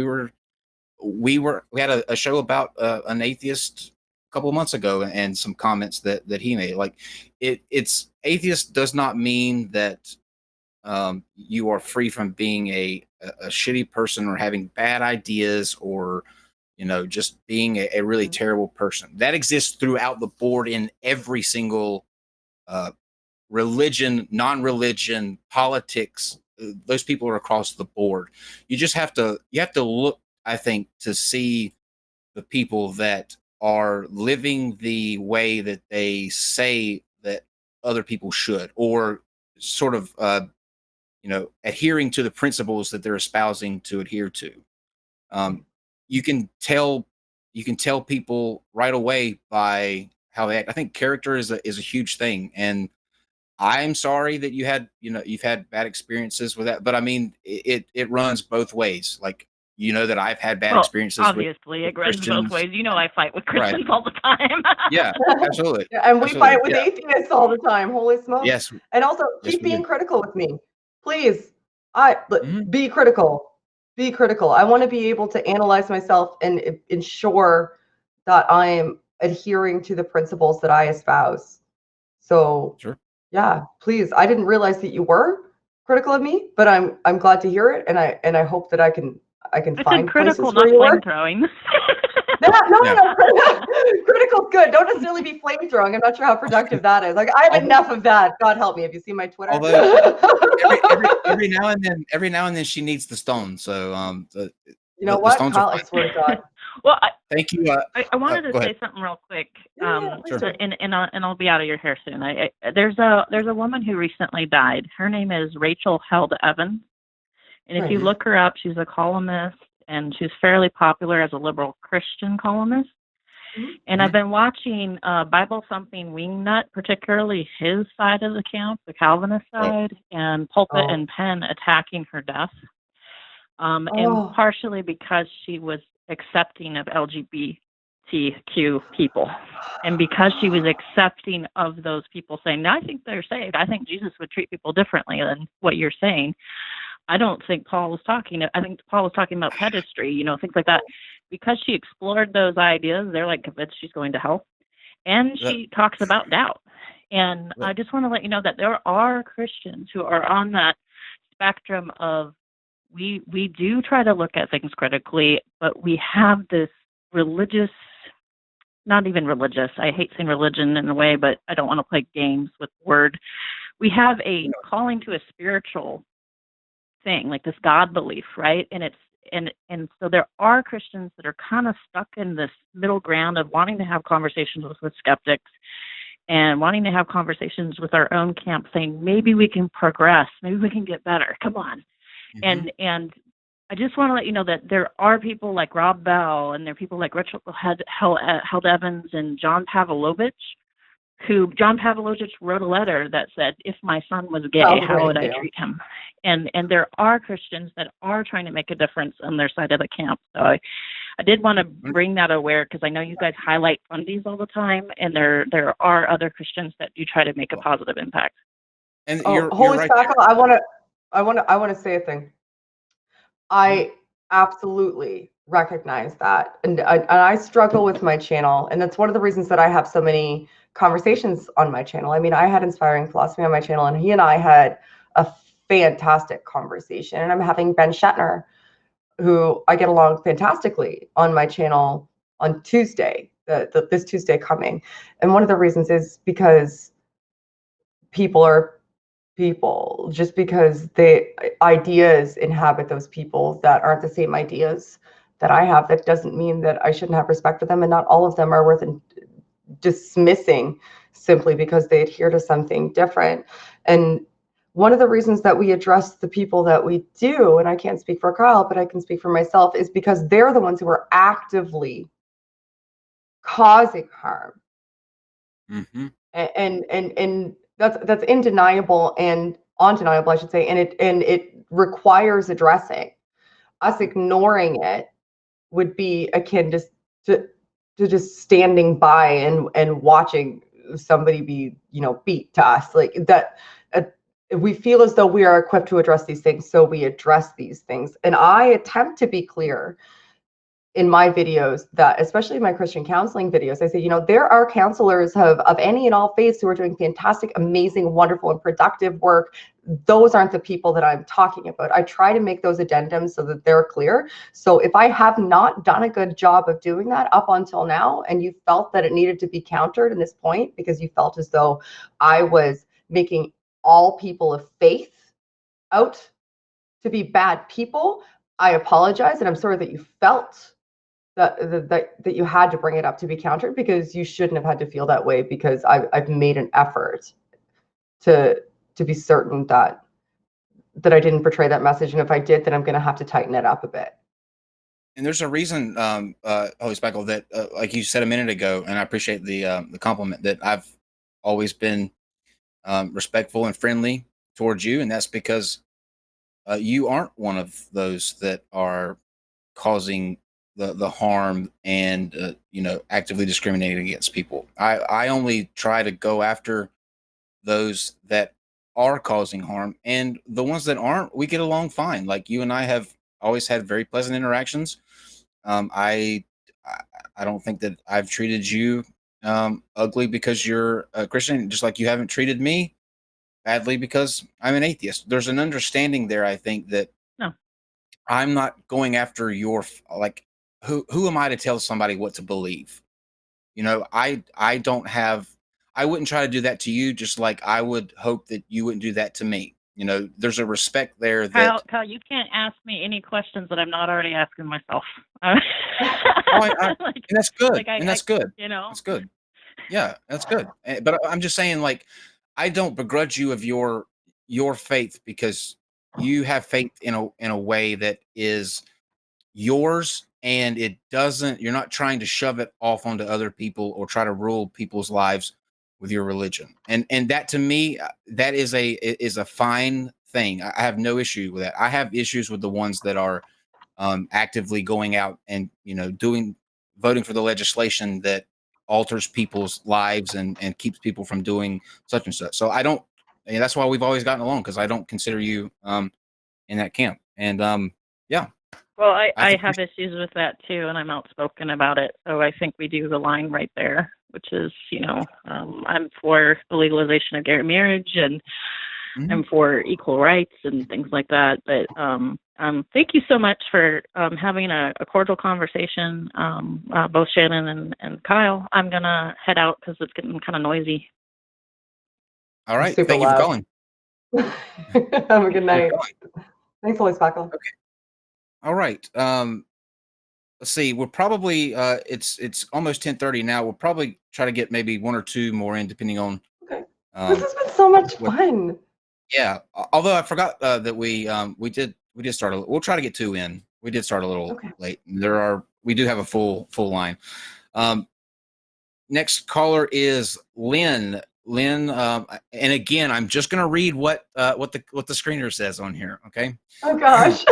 We had a show about an atheist a couple of months ago, and some comments that he made. Like, it's atheist does not mean that you are free from being a shitty person or having bad ideas or just being a really terrible person. That exists throughout the board in every single religion, non-religion, politics. Those people are across the board. You have to look, I think, to see the people that are living the way that they say that other people should, or sort of adhering to the principles that they're espousing to adhere to. You can tell people right away by how they act. I think character is a huge thing, and I'm sorry that you've had bad experiences with that, but I mean, it runs both ways. Like, that I've had bad experiences obviously, with it runs Christians. both ways. I fight with Christians all the time. Yeah, absolutely. Yeah, and we Absolutely. fight with atheists all the time. Holy smokes. Yes. And also Yes, keep we being do. critical with me. Please. Mhm. Be critical. Be critical. I want to be able to analyze myself and ensure that I am adhering to the principles that I espouse. So Sure. yeah, please. I didn't realize that you were critical of me, but I'm glad to hear it, and I hope that I can I find said critical, places not where you flame were. throwing. No. Critical's good. Don't necessarily be flame throwing. I'm not sure how productive that is. Like, I have enough of that. God help me. Have you seen my Twitter? Although every now and then she needs the stone. So you know the what, stones Kyle? are I fine. swear to God. Well, Thank you. I wanted to go say ahead. something real quick. Sure. And I'll be out of your hair soon. There's a woman who recently died. Her name is Rachel Held Evans, and if you Right. look her up, she's a columnist, and she's fairly popular as a liberal Christian columnist. And I've been watching Bible Thumping Wingnut, particularly his side of the camp, the Calvinist side, and Pulpit and Pen attacking her death. And partially because she was accepting of LGBTQ people. And because she was accepting of those people saying, I think they're saved. I think Jesus would treat people differently than what you're saying. I don't think Paul was talking. I think Paul was talking about pedestry, things like that. Because she explored those ideas, they're like convinced she's going to hell. And she talks about doubt. And I just want to let you know that there are Christians who are on that spectrum of we do try to look at things critically, but we have this religious, not even religious, I hate saying religion in a way, but I don't want to play games with word. We have a calling to a spiritual thing, like this God belief, right? And so there are Christians that are kind of stuck in this middle ground of wanting to have conversations with skeptics and wanting to have conversations with our own camp, saying maybe we can progress, maybe we can get better. Come on. And I just want to let you know that there are people like Rob Bell, and there are people like Rachel Held Evans and John Pavlovich, John Pavlovich wrote a letter that said, if my son was gay, how would I treat him? And there are Christians that are trying to make a difference on their side of the camp. So I did want to bring that aware, because I know you guys highlight fundies all the time, and there are other Christians that do try to make a positive impact. And Holy right Spackle, I want to say a thing. I absolutely recognize that, and I struggle with my channel, and that's one of the reasons that I have so many conversations on my channel. I mean, I had Inspiring Philosophy on my channel, and he and I had a fantastic conversation, and I'm having Ben Shatner, who I get along fantastically, on my channel on Tuesday, this Tuesday coming. And one of the reasons is because people are people. Just because ideas inhabit those people that aren't the same ideas that I have, that doesn't mean that I shouldn't have respect for them, and not all of them are worth dismissing simply because they adhere to something different. And one of the reasons that we address the people that we do, and I can't speak for Kyle, but I can speak for myself, is because they're the ones who are actively causing harm. And that's undeniable and undeniable, I should say, and it requires addressing. Us ignoring it would be akin to just standing by and watching somebody be beat to us like that. We feel as though we are equipped to address these things, so we address these things. And I attempt to be clear in my videos, that especially my Christian counseling videos, I say, there are counselors of any and all faiths who are doing fantastic, amazing, wonderful, and productive work. Those aren't the people that I'm talking about. I try to make those addendums so that they're clear. So if I have not done a good job of doing that up until now, and you felt that it needed to be countered in this point because you felt as though I was making all people of faith out to be bad people, I apologize, and I'm sorry that you felt that you had to bring it up to be countered, because you shouldn't have had to feel that way, because I've made an effort to be certain that I didn't portray that message, and if I did, then I'm going to have to tighten it up a bit. And there's a reason, Holy Speckle, that like you said a minute ago, and I appreciate the compliment, that I've always been respectful and friendly towards you, and that's because you aren't one of those that are causing the harm and actively discriminating against people. I only try to go after those that are causing harm, and the ones that aren't, we get along fine. Like you and I have always had very pleasant interactions. I don't think that I've treated you ugly because you're a Christian, just like you haven't treated me badly because I'm an atheist. There's an understanding there, I think, that No. I'm not going after your, like, who am I to tell somebody what to believe? I don't have, I wouldn't try to do that to you, just like I would hope that you wouldn't do that to me. There's a respect there that Kyle, you can't ask me any questions that I'm not already asking myself. and that's good. And that's good. That's good. Yeah, that's good. But I'm just saying, like, I don't begrudge you of your faith, because you have faith in a way that is yours, and you're not trying to shove it off onto other people or try to rule people's lives with your religion. And that, to me, that is a fine thing. I have no issue with that. I have issues with the ones that are actively going out and voting for the legislation that alters people's lives and keeps people from doing such and such. So I don't, and that's why we've always gotten along, because I don't consider you in that camp. And yeah. Well, I have issues with that too, and I'm outspoken about it. So I think we do the line right there, which is, I'm for the legalization of gay marriage, and I'm for equal rights and things like that. But thank you so much for having a cordial conversation, both Shannon and Kyle. I'm going to head out because it's getting kind of noisy. All right. Thank you for calling. Have a good night. Thanks, Holy Speckle. Okay. All right. Let's see. We're probably it's almost 10:30 now. We'll probably try to get maybe one or two more in, depending on. Okay. This has been so much fun. Yeah. Although I forgot that we did start. We'll try to get two in. We did start a little late. We do have a full line. Next caller is Lynn. Lynn, and again, I'm just going to read what the screener says on here. Okay. Oh gosh.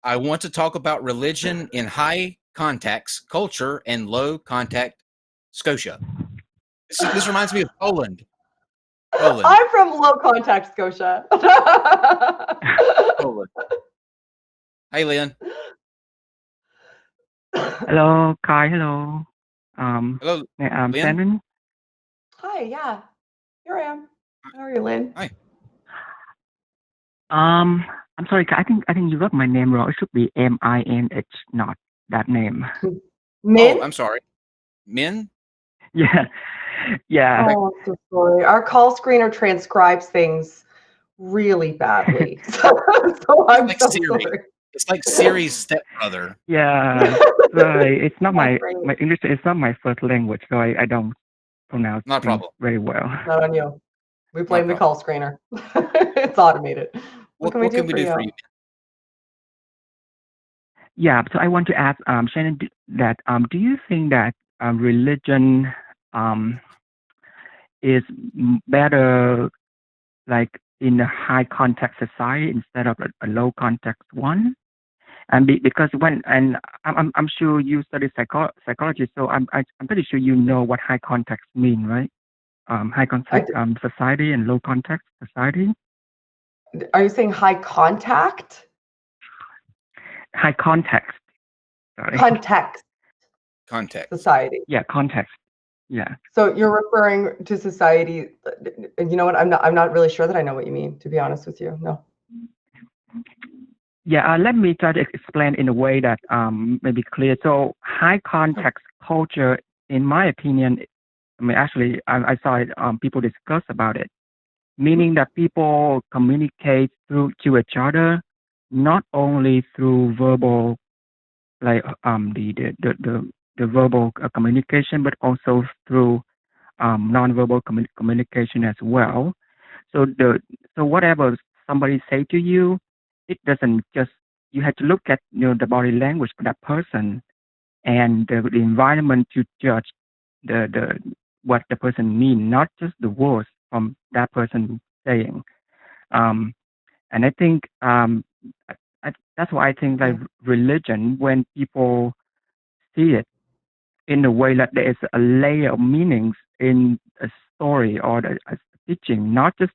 I want to talk about religion in high context culture and low contact Scotia. This reminds me of Poland. I'm from low contact Scotia. Poland. Hey, Lynn. Hello, Kai. Hello. Hello, Lynn? Shannon. Hi. Yeah. Here I am. How are you, Lynn? Hi. I'm sorry, I think you wrote my name wrong. It should be M-I-N-H, not that name. Min? Oh, I'm sorry. Min? Yeah. Yeah. Oh, I'm so sorry. Our call screener transcribes things really badly. so I'm so sorry. It's like Siri's stepbrother. Yeah. Sorry. It's not my English is not my first language, so I don't pronounce things very well. Not on you. We blame the call screener. It's automated. What can we do for you? Yeah, so I want to ask Shannon that do you think that religion is better like in a high context society instead of a low context one? And because I'm sure you study psychology, so I'm pretty sure you know what high context mean, right? High context society and low context society. Are you saying high contact? High context. Sorry. Context. Society. Yeah, context. Yeah. So you're referring to society. You know what? I'm not really sure that I know what you mean, to be honest with you. No. Yeah, let me try to explain in a way that may be clear. So high context culture, in my opinion, I mean, actually, I saw it, people discuss about it, meaning that people communicate to each other, not only through verbal, like the verbal communication, but also through nonverbal communication as well. So whatever somebody say to you, it doesn't just, you have to look at the body language of that person and the environment to judge the what the person mean, not just the words from that person saying. And I think that's why I think like religion, when people see it in a way that there is a layer of meanings in a story or a teaching, not just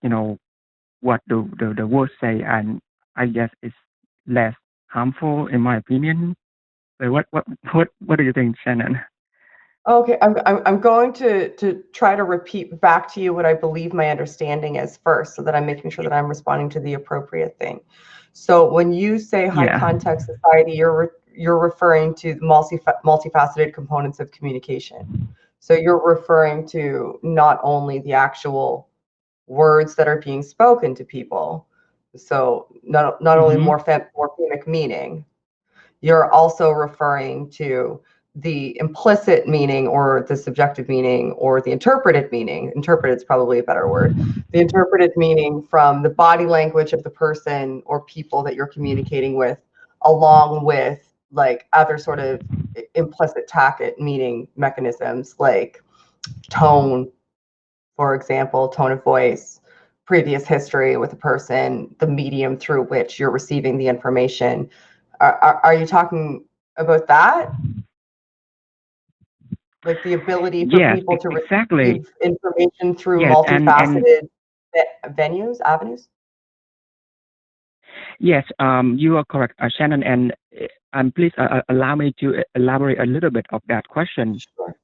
what the words say, and I guess it's less harmful in my opinion. So what do you think, Shannon? Okay, I'm going to try to repeat back to you what I believe my understanding is first, so that I'm making sure that I'm responding to the appropriate thing. So when you say high context society, you're referring to multifaceted components of communication. So you're referring to not only the actual words that are being spoken to people, so not only morphemic meaning, you're also referring to the implicit meaning or the subjective meaning or the interpreted meaning. Interpreted is probably a better word. The interpreted meaning from the body language of the person or people that you're communicating with, along with like other sort of implicit tacit meaning mechanisms like tone, for example, tone of voice, previous history with a person, the medium through which you're receiving the information. Are you talking about that? Like the ability for people to receive information through multifaceted avenues? Yes, you are correct, Shannon, and please allow me to elaborate a little bit of that question. Sure.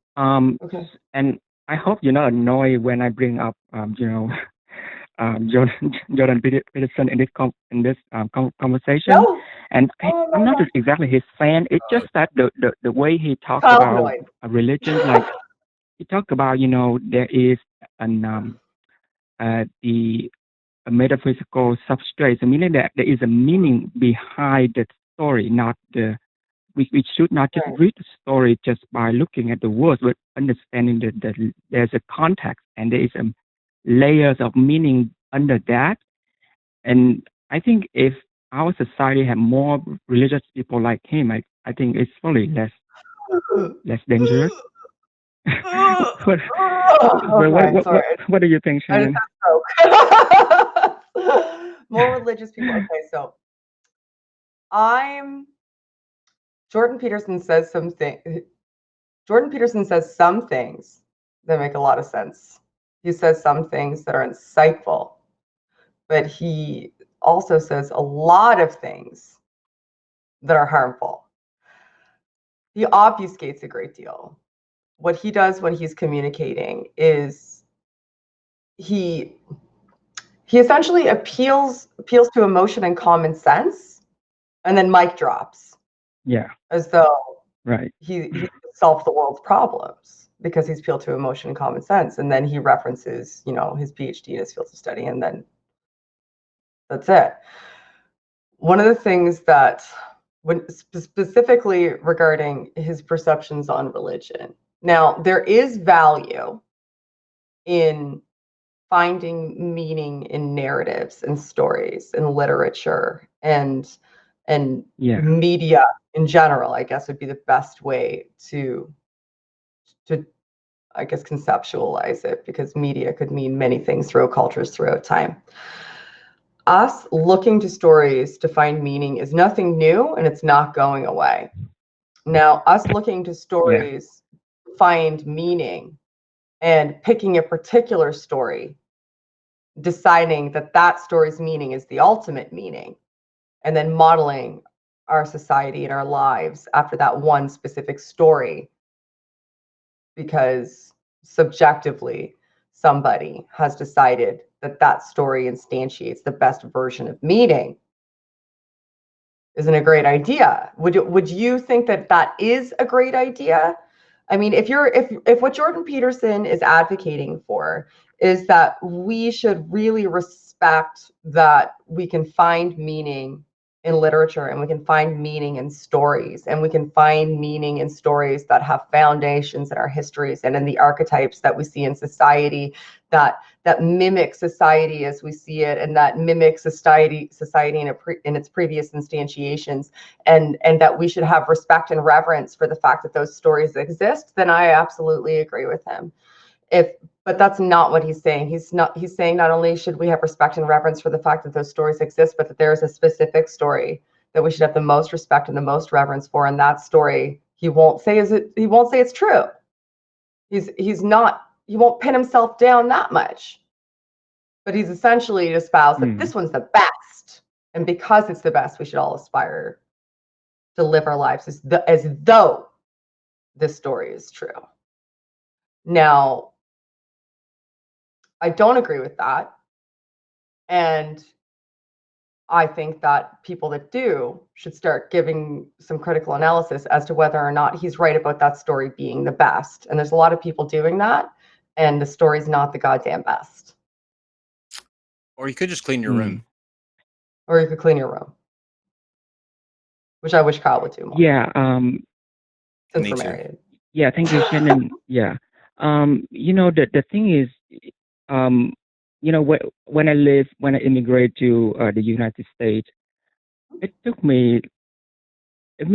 Okay. And I hope you're not annoyed when I bring up, Jordan Peterson in this conversation. No. And I'm not exactly his fan. It's just that the way he talks about religion, like he talked about, there is a metaphysical substrate, meaning that there is a meaning behind the story, not we should not just read the story just by looking at the words, but understanding that there's a context and there is layers of meaning under that. And I think if our society had more religious people like him, I think it's probably less dangerous. What do you think, Shannon? More religious people. Okay, so Jordan Peterson says some things that make a lot of sense. He says some things that are insightful, but he also says a lot of things that are harmful. He obfuscates a great deal. What he does when he's communicating is he essentially appeals to emotion and common sense, and then mic drops. Yeah. As though he solved the world's problems because he's appealed to emotion and common sense, and then he references, his PhD in his fields of study, and then that's it. One of the things that, when specifically regarding his perceptions on religion, now there is value in finding meaning in narratives and stories and literature and media in general, I guess would be the best way to I guess conceptualize it, because media could mean many things throughout cultures throughout time. Us looking to stories to find meaning is nothing new, and it's not going away. Now, us looking to stories to find meaning and picking a particular story, deciding that story's meaning is the ultimate meaning, and then modeling our society and our lives after that one specific story, because subjectively somebody has decided that that story instantiates the best version of meaning, isn't a great idea. Would you think that that is a great idea? I mean, if what Jordan Peterson is advocating for is that we should really respect that we can find meaning in literature, and we can find meaning in stories, and we can find meaning in stories that have foundations in our histories and in the archetypes that we see in society, that mimic society as we see it, and that mimic society in its previous instantiations, and that we should have respect and reverence for the fact that those stories exist, then I absolutely agree with him. But that's not what he's saying. He's saying not only should we have respect and reverence for the fact that those stories exist, but that there is a specific story that we should have the most respect and the most reverence for. And that story, he won't say it's true. He won't pin himself down that much. But he's essentially espoused that this one's the best. And because it's the best, we should all aspire to live our lives as though this story is true. Now, I don't agree with that. And I think that people that do should start giving some critical analysis as to whether or not he's right about that story being the best. And there's a lot of people doing that, and the story's not the goddamn best. Or you could just clean your room. Or you could clean your room, which I wish Kyle would do more. Yeah. Since we're married. Yeah. Thank you, Shannon. Yeah. The thing is, when I immigrated to the United States, it took me a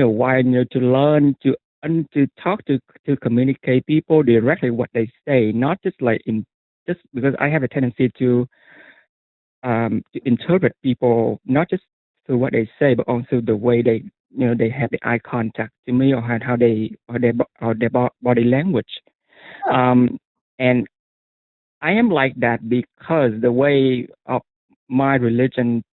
while, to learn to talk to communicate people directly what they say, not just just because I have a tendency to interpret people not just through what they say, but also the way they have the eye contact to me, or how their body language. And I am like that because the way of my religion,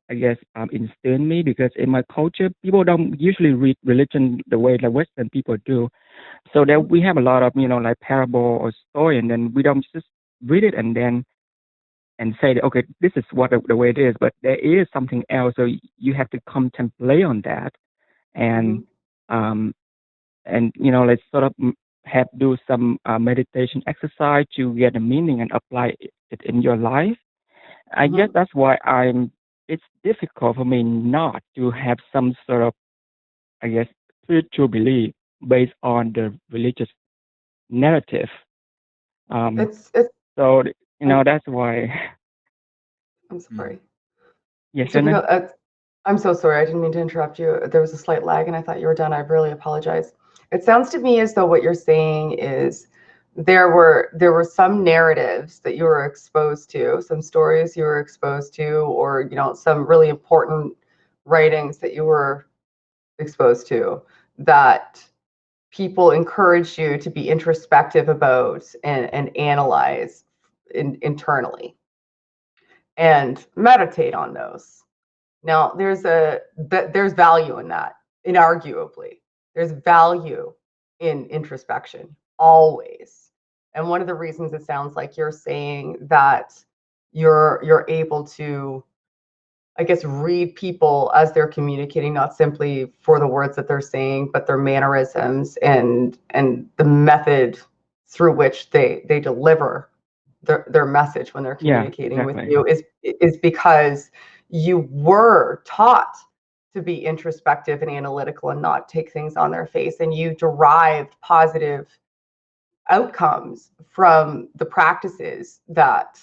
I guess, instilled me, because in my culture, people don't usually read religion the way the Western people do. So that we have a lot of, like parable or story, and then we don't just read it and say, okay, this is the way it is. But there is something else, so you have to contemplate on that, and let's sort of do some meditation exercise to get a meaning and apply it in your life. I guess that's why it's difficult for me not to have some sort of, I guess, spiritual belief based on the religious narrative. So that's why. I'm sorry. Yes, I'm so sorry. I didn't mean to interrupt you. There was a slight lag, and I thought you were done. I really apologize. It sounds to me as though what you're saying is there were some narratives that you were exposed to, some stories you were exposed to, or some really important writings that you were exposed to, that people encouraged you to be introspective about and analyze internally and meditate on those. Now, there's value in that, inarguably. There's value in introspection, always. And one of the reasons it sounds like you're saying that you're able to, I guess, read people as they're communicating, not simply for the words that they're saying, but their mannerisms and the method through which they deliver their message when they're communicating with you is because you were taught to be introspective and analytical and not take things on their face, and you derived positive outcomes from the practices that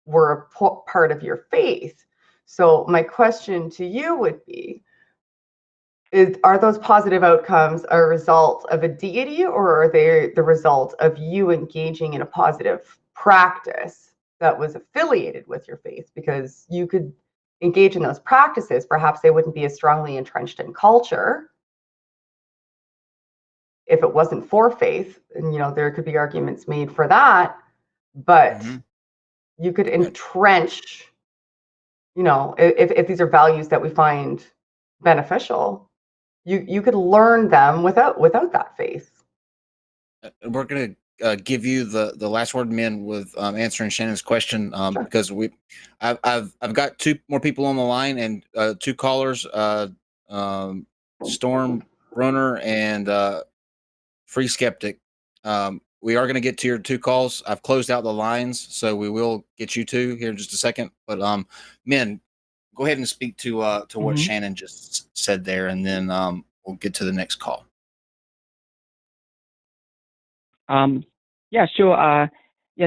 were a part of your faith. So my question to you would be, are those positive outcomes a result of a deity, or are they the result of you engaging in a positive practice that was affiliated with your faith? Because you could engage in those practices, perhaps they wouldn't be as strongly entrenched in culture if it wasn't for faith. And there could be arguments made for that, but you could entrench if these are values that we find beneficial, you could learn them without that faith. We're going to give you the last word, men, with answering Shannon's question, Sure. because I've got two more people on the line and two callers, Storm Runner and Free Skeptic. We are going to get to your two calls. I've closed out the lines, so we will get you two here in just a second. But men, go ahead and speak to what Shannon just said there, and then we'll get to the next call. Yeah, sure.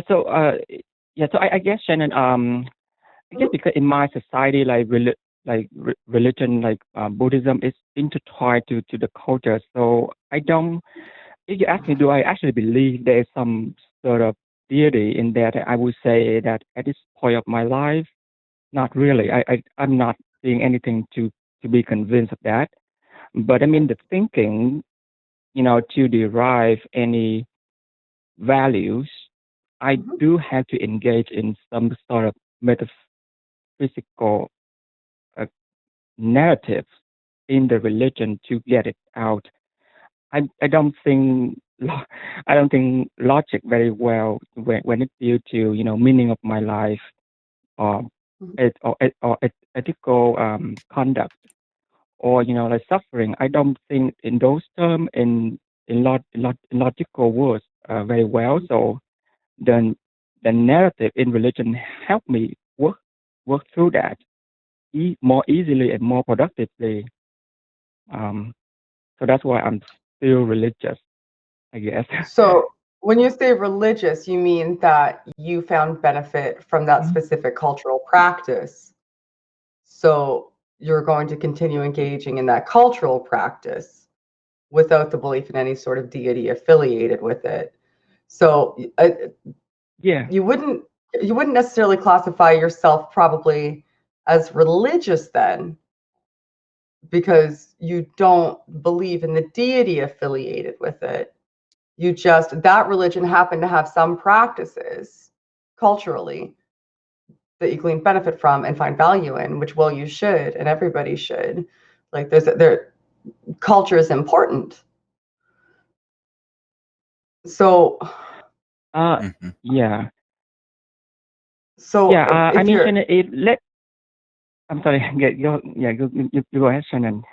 So I guess, Shannon, I guess because in my society, religion, Buddhism is intertwined to the culture. So I don't. If you ask me, do I actually believe there is some sort of deity in that? I would say that at this point of my life, not really. I'm not seeing anything to be convinced of that. But I mean, the thinking, to derive any values, I do have to engage in some sort of metaphysical narrative in the religion to get it out. I don't think logic very well when it deals to meaning of my life or ethical conduct or like suffering. I don't think in those terms in logical words very well. So then the narrative in religion helped me work through that more easily and more productively. So that's why I'm still religious, I guess. So when you say religious, you mean that you found benefit from that specific cultural practice. So you're going to continue engaging in that cultural practice without the belief in any sort of deity affiliated with it. So yeah, you wouldn't necessarily classify yourself probably as religious then, because you don't believe in the deity affiliated with it. You just, that religion happened to have some practices culturally that you glean benefit from and find value in, which, well, you should, and everybody should. Like culture is important. So yeah. So yeah, I mean, you're, Shannon, I'm sorry. You go ahead, Shannon.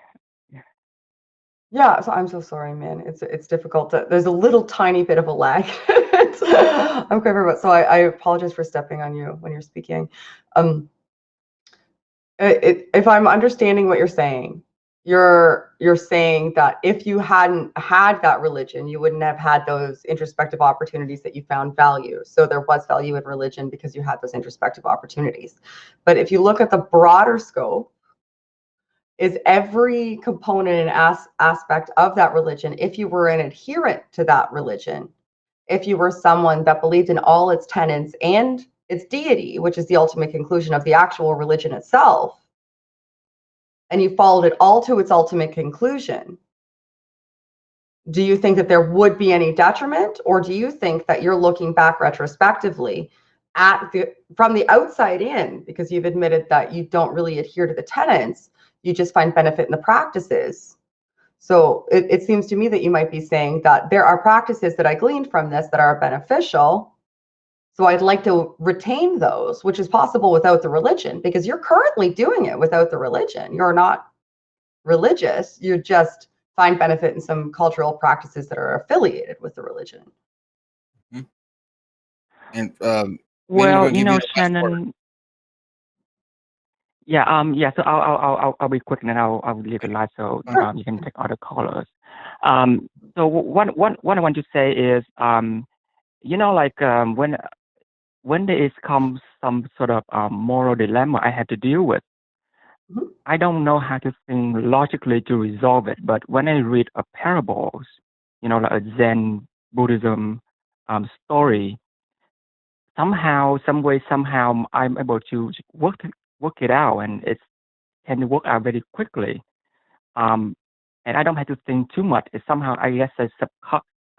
yeah, so I'm so sorry, man. It's difficult. There's a little tiny bit of a lag. I'm quite about, so I apologize for stepping on you when you're speaking. If I'm understanding what you're saying, you're saying that if you hadn't had that religion, you wouldn't have had those introspective opportunities that you found value. So there was value in religion because you had those introspective opportunities. But if you look at the broader scope, is every component and aspect of that religion, if you were an adherent to that religion, if you were someone that believed in all its tenets and its deity, which is the ultimate conclusion of the actual religion itself, and you followed it all to its ultimate conclusion, do you think that there would be any detriment, or do you think that you're looking back retrospectively from the outside in, because you've admitted that you don't really adhere to the tenets, you just find benefit in the practices? So it seems to me that you might be saying that there are practices that I gleaned from this that are beneficial, so I'd like to retain those, which is possible without the religion, because you're currently doing it without the religion. You're not religious. You just find benefit in some cultural practices that are affiliated with the religion. And well, Shannon. Yeah. So I'll be quick, and then I'll leave it live so you can take other callers. So what I want to say is, when there comes some sort of moral dilemma I had to deal with, I don't know how to think logically to resolve it. But when I read parables, like a Zen Buddhism story, somehow, some way, somehow, I'm able to work it out, and it can work out very quickly. And I don't have to think too much. It's somehow, I guess,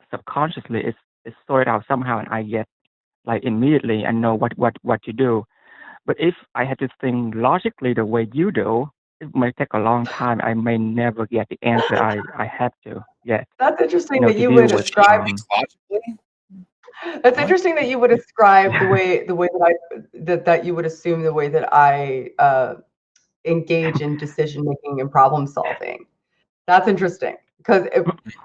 subconsciously, it's sorted out somehow, and I get like immediately and know what to do. But if I had to think logically the way you do, it may take a long time. I may never get the answer I have to get. That's interesting You know, that to you deal would with. ascribe. Logically? That's What? interesting that you would ascribe the way that you would assume the way that I engage in decision making and problem solving. That's interesting because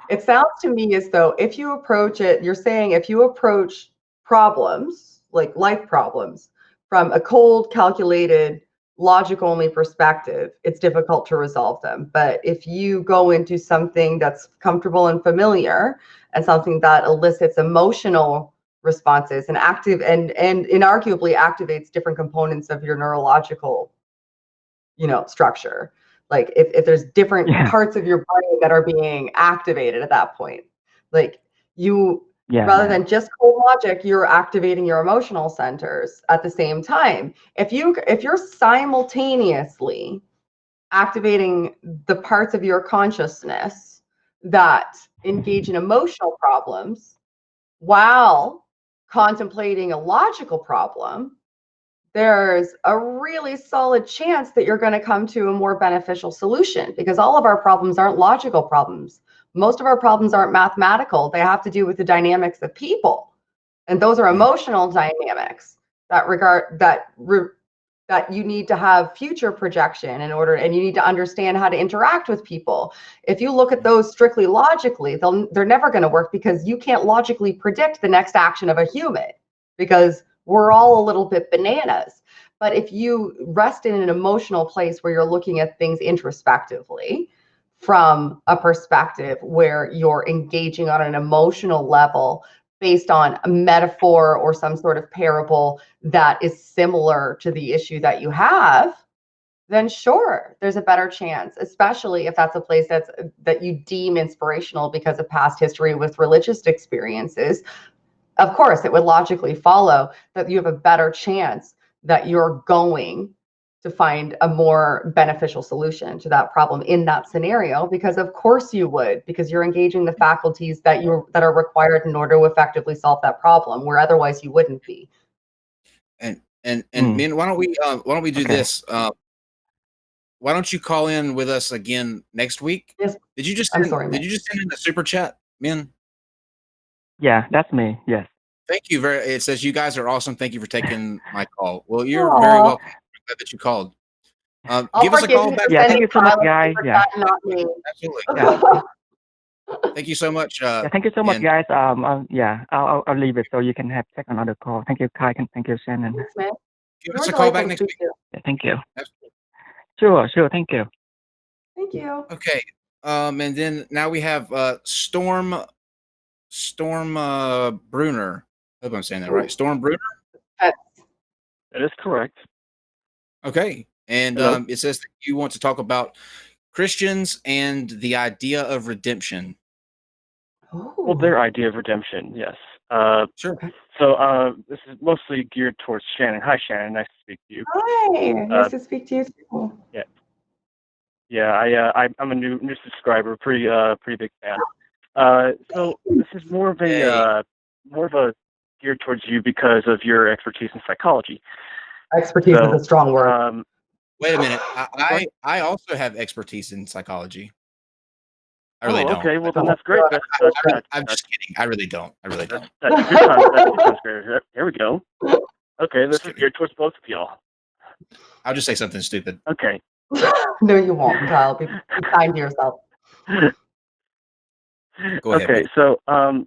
it sounds to me as though if you approach it, you're saying if you approach problems like life problems from a cold, calculated, logic only perspective, it's difficult to resolve them. But if you go into something that's comfortable and familiar and something that elicits emotional responses and active and inarguably activates different components of your neurological structure, like if there's different parts of your brain that are being activated at that point, like rather than just cold logic, you're activating your emotional centers at the same time. If you're simultaneously activating the parts of your consciousness that engage in emotional problems while contemplating a logical problem, there's a really solid chance that you're going to come to a more beneficial solution, because all of our problems aren't logical problems. Most of our problems aren't mathematical. They have to do with the dynamics of people. And those are emotional dynamics that you need to have future projection in order, and you need to understand how to interact with people. If you look at those strictly logically, they're never going to work, because you can't logically predict the next action of a human, because we're all a little bit bananas. But if you rest in an emotional place where you're looking at things introspectively from a perspective where you're engaging on an emotional level based on a metaphor or some sort of parable that is similar to the issue that you have, then sure, there's a better chance, especially if that's a place that you deem inspirational because of past history with religious experiences. Of course, it would logically follow that you have a better chance that you're going to find a more beneficial solution to that problem in that scenario, because of course you would, because you're engaging the faculties that are required in order to effectively solve that problem, where otherwise you wouldn't be. And Min, why don't we do this? Why don't you call in with us again next week? Yes. Did you just I'm send, sorry, did you just send in a super chat, Min? Yeah, that's me. Yes. Thank you it says you guys are awesome. Thank you for taking my call. Well, you're very welcome. I'm glad that you called. Give us a call back. Yeah, thank you so much, guys. Yeah. Not me. Absolutely. Yeah. Thank you so much. Yeah, thank you so much, guys. Yeah, I'll leave it so you can take another call. Thank you, Kai, and thank you, Shannon. Thanks, man. Give us a call back next week. Yeah, thank you. Absolutely. Sure. Thank you. Thank you. Okay. And then now we have Storm Bruner. I hope I'm saying that right. Storm Bruner? That is correct. Okay. And it says that you want to talk about Christians and the idea of redemption. Well, their idea of redemption, yes. Sure. So this is mostly geared towards Shannon. Hi, Shannon. Nice to speak to you. Hi. Nice to speak to you too. Yeah. Yeah, I'm a new subscriber, pretty big fan. So this is more of a geared towards you because of your expertise in psychology. Expertise is a strong word. Wait a minute. I also have expertise in psychology. I really don't. Okay, well then that's great. I'm just kidding. I really don't. That's good times, great. Here we go. Okay, this is geared towards both of y'all. I'll just say something stupid. Okay. No, you won't, Kyle. Be kind to yourself. Go ahead. Okay, so I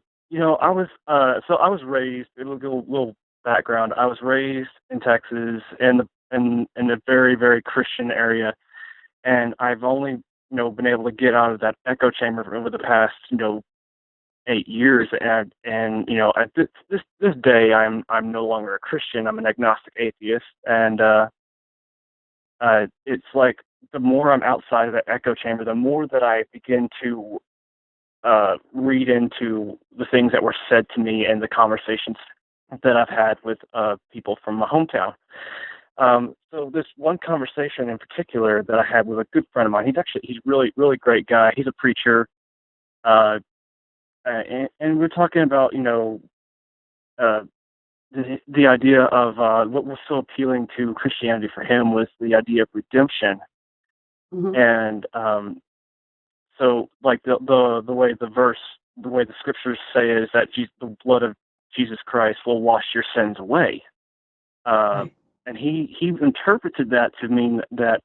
was raised, a little background. I was raised in Texas in a very, very Christian area, and I've only been able to get out of that echo chamber over the past 8 years, and at this day I'm no longer a Christian. I'm an agnostic atheist, and it's like the more I'm outside of that echo chamber, the more that I begin to read into the things that were said to me and the conversations that I've had with people from my hometown. So this one conversation in particular that I had with a good friend of mine, he's really, really great guy. He's a preacher. And we're talking about, the idea of what was so appealing to Christianity for him was the idea of redemption. Mm-hmm. And so like the way the scriptures say is that the blood of Jesus Christ will wash your sins away. Right. And he interpreted that to mean that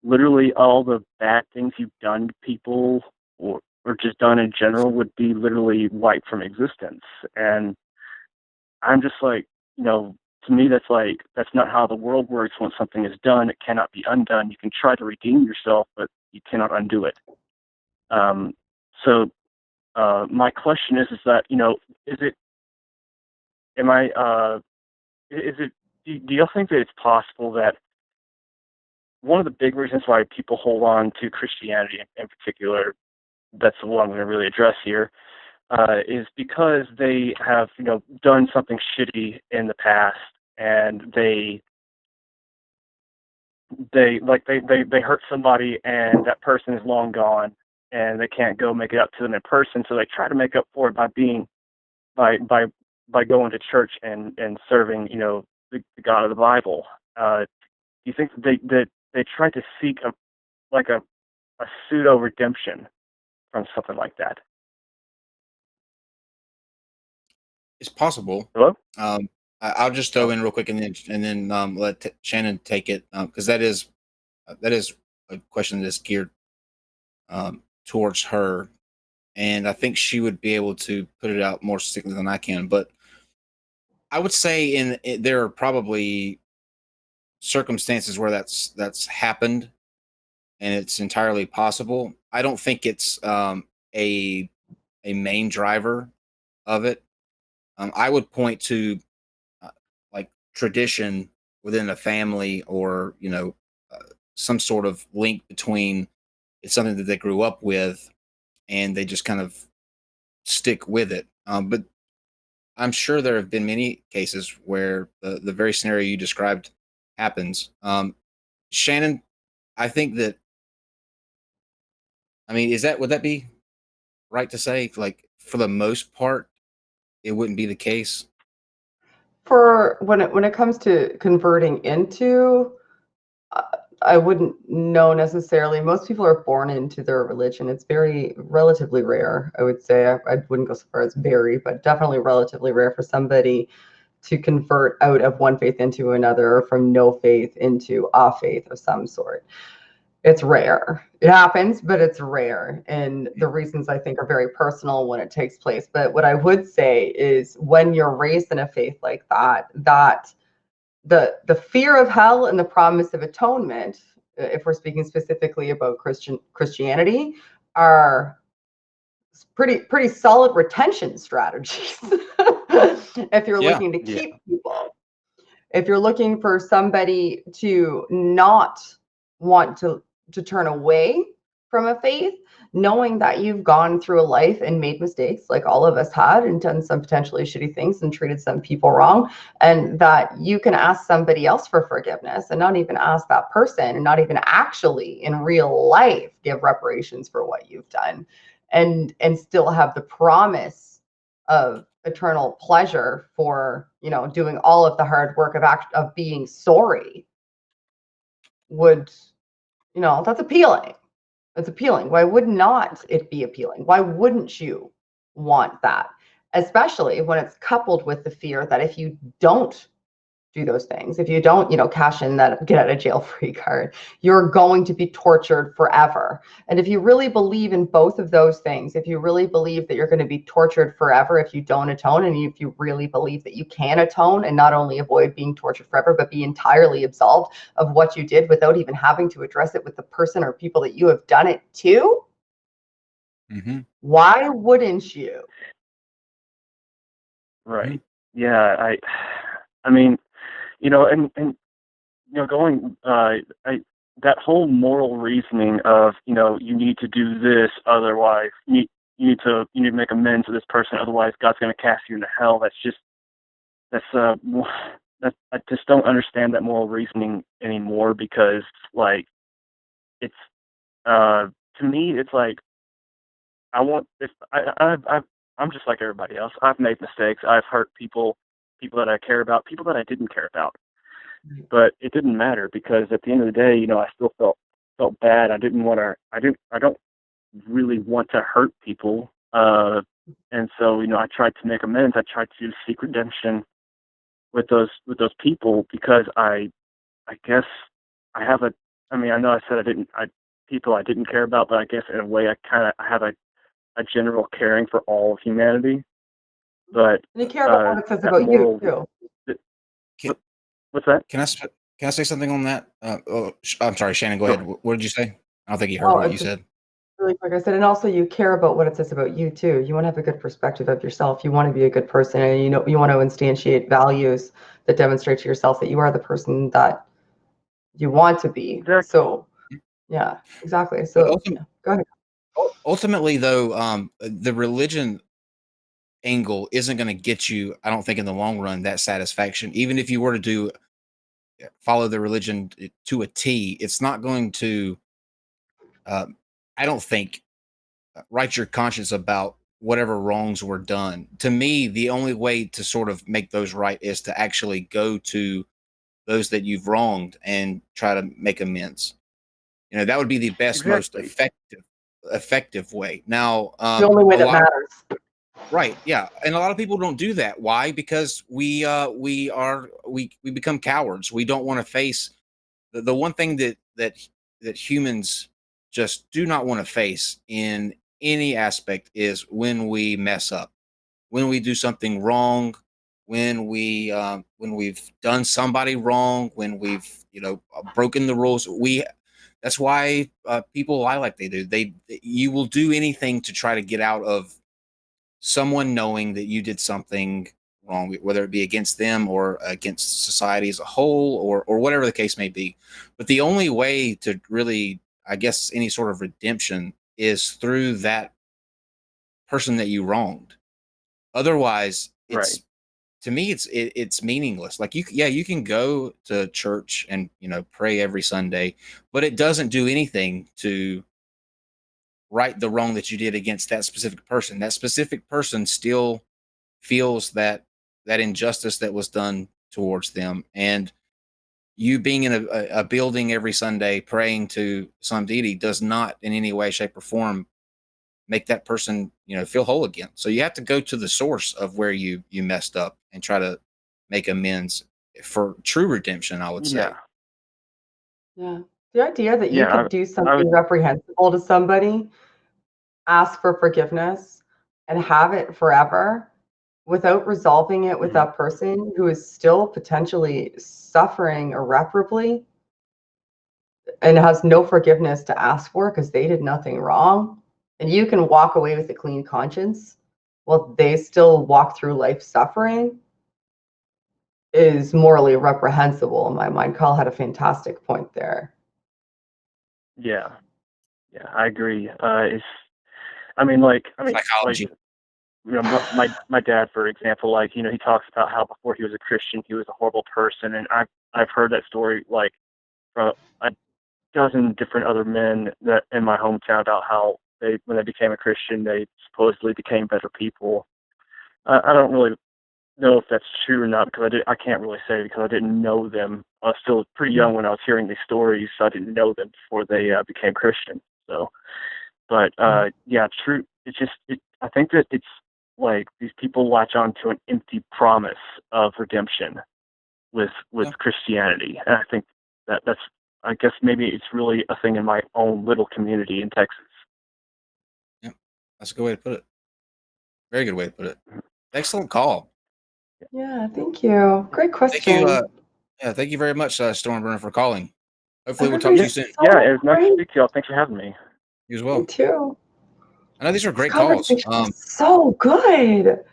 literally all the bad things you've done to people or just done in general would be literally wiped from existence. And I'm just like, to me, that's not how the world works. When something is done, it cannot be undone. You can try to redeem yourself, but you cannot undo it. So my question is that, do y'all think that it's possible that one of the big reasons why people hold on to Christianity in particular, that's the one I'm going to really address here, is because they have, done something shitty in the past, and they hurt somebody, and that person is long gone, and they can't go make it up to them in person, so they try to make up for it by going to church and serving, the God of the Bible. Do you think that they try to seek a pseudo redemption from something like that? It's possible. Hello? I'll just throw in real quick and then let Shannon take it, because that is a question that's geared towards her, and I think she would be able to put it out more succinctly than I can. But I would say there are probably circumstances where that's happened, and it's entirely possible. I don't think it's a main driver of it. I would point to like tradition within a family, or some sort of link between it's something that they grew up with and they just kind of stick with it. But I'm sure there have been many cases where the very scenario you described happens. Shannon, I think that, would that be right to say, like, for the most part, it wouldn't be the case? For when it comes to converting into, I wouldn't know necessarily. Most people are born into their religion. It's relatively rare, I would say. I wouldn't go so far as very, but definitely relatively rare for somebody to convert out of one faith into another, or from no faith into a faith of some sort. It's rare. It happens, but it's rare. And the reasons, I think, are very personal when it takes place. But what I would say is, when you're raised in a faith like that, the fear of hell and the promise of atonement, if we're speaking specifically about Christianity, are pretty solid retention strategies. If you're looking to keep people, if you're looking for somebody to not want to turn away from a faith, knowing that you've gone through a life and made mistakes like all of us had, and done some potentially shitty things and treated some people wrong, and that you can ask somebody else for forgiveness, and not even ask that person, and not even actually in real life give reparations for what you've done, and still have the promise of eternal pleasure for doing all of the hard work of being sorry, would that's appealing. It's appealing. Why would not it be appealing? Why wouldn't you want that? Especially when it's coupled with the fear that if you don't do those things, if you don't, cash in that get out of jail free card, you're going to be tortured forever. And if you really believe in both of those things, if you really believe that you're going to be tortured forever if you don't atone, and if you really believe that you can atone and not only avoid being tortured forever, but be entirely absolved of what you did without even having to address it with the person or people that you have done it to, why wouldn't you? Right. Yeah. I mean, and going, that whole moral reasoning of, you need to do this, otherwise you need to make amends to this person, otherwise God's going to cast you into hell. I just don't understand that moral reasoning anymore, because like, it's, to me, it's like, I'm just like everybody else. I've made mistakes. I've hurt people. people that I care about, people that I didn't care about. But it didn't matter because at the end of the day, I still felt bad. I don't really want to hurt people. And so, I tried to make amends. I tried to seek redemption with those people because I guess I have I know I said people I didn't care about, but I guess in a way I have a general caring for all of humanity. But and you care about what it says about you too. What's that? Can I say something on that? I'm sorry, Shannon. Go ahead. What did you say? I don't think you heard what you said. Really quick, I said, and also you care about what it says about you too. You want to have a good perspective of yourself. You want to be a good person, and you want to instantiate values that demonstrate to yourself that you are the person that you want to be. Exactly. So, yeah, exactly. So, go ahead. Ultimately, though, the religion angle isn't going to get you, I don't think, in the long run, that satisfaction. Even if you were to follow the religion to a T, it's not going to, I don't think, right your conscience about whatever wrongs were done. To me, the only way to sort of make those right is to actually go to those that you've wronged and try to make amends. That would be the best, most effective way. Now, the only way that matters. Right. Yeah. And a lot of people don't do that. Why? Because we become cowards. We don't want to face the one thing that humans just do not want to face in any aspect is when we mess up, when we do something wrong, when we've done somebody wrong, when we've broken the rules. That's why people lie like they do. You will do anything to try to get out of someone knowing that you did something wrong, whether it be against them or against society as a whole, or whatever the case may be. But the only way to really, I guess, any sort of redemption is through that person that you wronged. Otherwise, to me, it's meaningless. Like you can go to church and pray every Sunday, but it doesn't do anything to right the wrong that you did against that specific person. That specific person still feels that injustice that was done towards them. And you being in a building every Sunday praying to some deity does not in any way, shape, or form make that person, feel whole again. So you have to go to the source of where you messed up and try to make amends for true redemption, I would say. Yeah. The idea that you could do something reprehensible to somebody, ask for forgiveness, and have it forever without resolving it with that person who is still potentially suffering irreparably and has no forgiveness to ask for because they did nothing wrong, and you can walk away with a clean conscience while they still walk through life suffering, is morally reprehensible in my mind. Kyle had a fantastic point there. Yeah, I agree. Psychology. My dad, for example, he talks about how before he was a Christian, he was a horrible person, and I've heard that story from a dozen different other men that in my hometown about how when they became a Christian, they supposedly became better people. I don't really know if that's true or not because I can't really say because I didn't know them. I was still pretty young when I was hearing these stories, so I didn't know them before they became Christian. So, but true. I think that it's like these people latch on to an empty promise of redemption with Christianity, and I think that's I guess maybe it's really a thing in my own little community in Texas. Yeah, that's a good way to put it. Very good way to put it. Excellent call. Yeah, thank you. Great question. Thank you very much, Stormburner, for calling. Hopefully we'll talk to you soon. It was nice to speak to y'all. Thanks for having me. You as well. Me too. I know these are great calls. So good.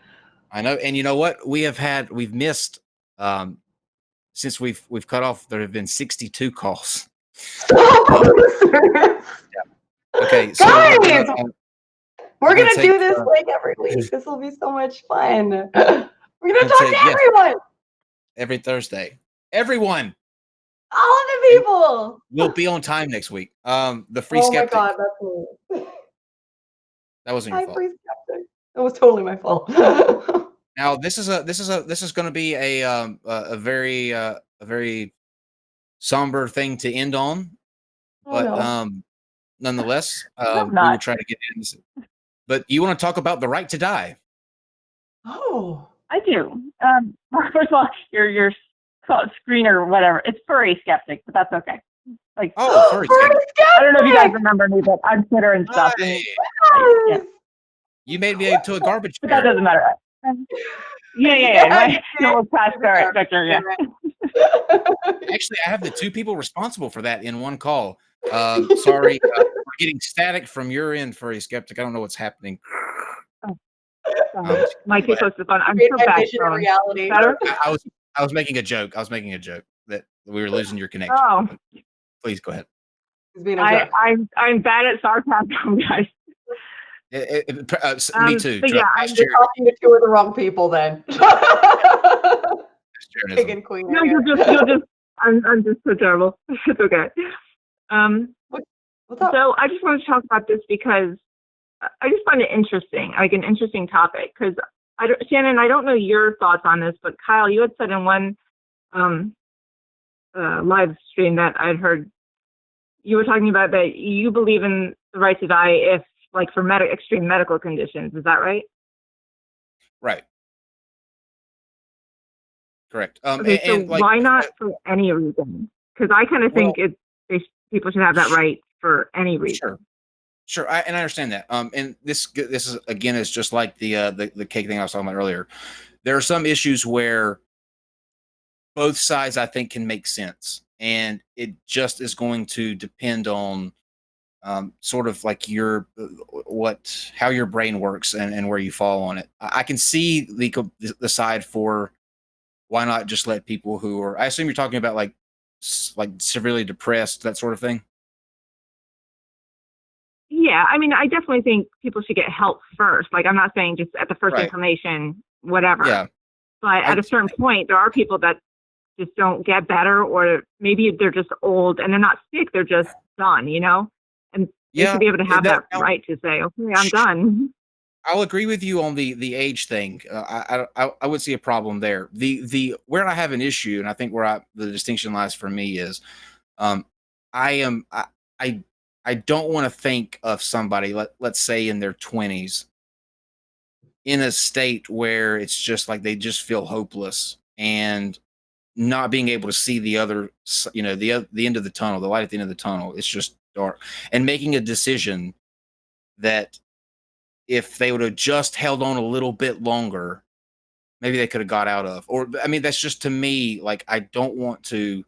I know, and you know what? We've missed since we've cut off. There have been 62 calls. Okay, so guys, we're gonna do this every week. This will be so much fun. We're gonna talk to everyone every Thursday. Everyone, all of the people. We'll be on time next week. The free skeptic. Oh my God, that's me. That wasn't your fault. Free skeptic. That was totally my fault. Now this is going to be a very somber thing to end on, but nonetheless, we will try to get into this. But you want to talk about the right to die? Oh, I do. First of all, your screen or whatever, it's furry skeptic, but that's okay. Like, furry skeptic. I don't know if you guys remember me, but I'm Twitter and stuff. Yeah. You made me into a garbage but that doesn't matter. Yeah. No, past Victor, yeah. Actually, I have the two people responsible for that in one call. Sorry, we're getting static from your end, furry skeptic. I don't know what's happening. My too close to fun. I'm so bad. Reality. Better? I was making a joke. I was making a joke that we were losing your connection. Oh. Please go ahead. I'm bad at sarcasm, guys. Me too. But yeah, I'm just talking to two of the wrong people then. King and Queen. No, you're just. I'm just so terrible. It's okay. So I just wanted to talk about this because I just find it interesting, like an interesting topic. Because Shannon, I don't know your thoughts on this, but Kyle, you had said in one live stream that I'd heard you were talking about that you believe in the right to die if, like, for extreme medical conditions. Is that right? Right. Correct. Okay, so why not for any reason? Because I kind of think people should have that right for any reason. Sure, I understand that. And this is again is just like the cake thing I was talking about earlier. There are some issues where both sides I think can make sense, and it just is going to depend on sort of like how your brain works and where you fall on it. I can see the side for why not just let people who are, I assume you're talking about like severely depressed, that sort of thing. Yeah, I mean, I definitely think people should get help first. Like, I'm not saying just at the first inclination, whatever. Yeah. But at a certain point, there are people that just don't get better, or maybe they're just old and they're not sick, they're just done, And they should be able to have that right to say, okay, I'm done. I'll agree with you on the age thing. I would see a problem there. The where I have an issue, and I think where the distinction lies for me is, I don't want to think of somebody, let's say in their 20s, in a state where it's just like they just feel hopeless and not being able to see the other, the end of the tunnel, the light at the end of the tunnel. It's just dark, and making a decision that if they would have just held on a little bit longer, maybe they could have got out of. Or, I mean, that's just, to me, like, I don't want to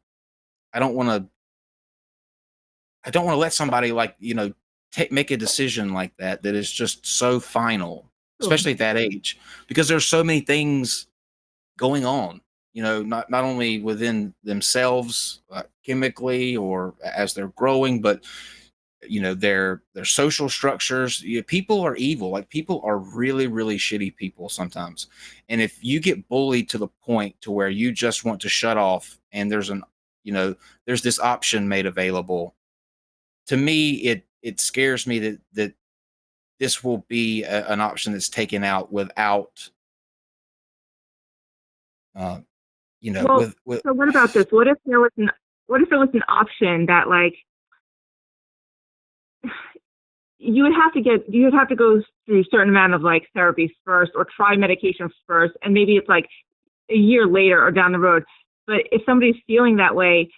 let somebody, like, make a decision like that is just so final, especially at that age, because there's so many things going on, not only within themselves, chemically, or as they're growing, but their social structures. People are evil. Like, people are really, really shitty people sometimes. And if you get bullied to the point to where you just want to shut off, and there's this option made available, to me, it scares me that this will be an option that's taken out without, So what about this? What if there was an option that, like, you would have to go through a certain amount of, like, therapy first, or try medication first, and maybe it's like a year later or down the road. But if somebody's feeling that way,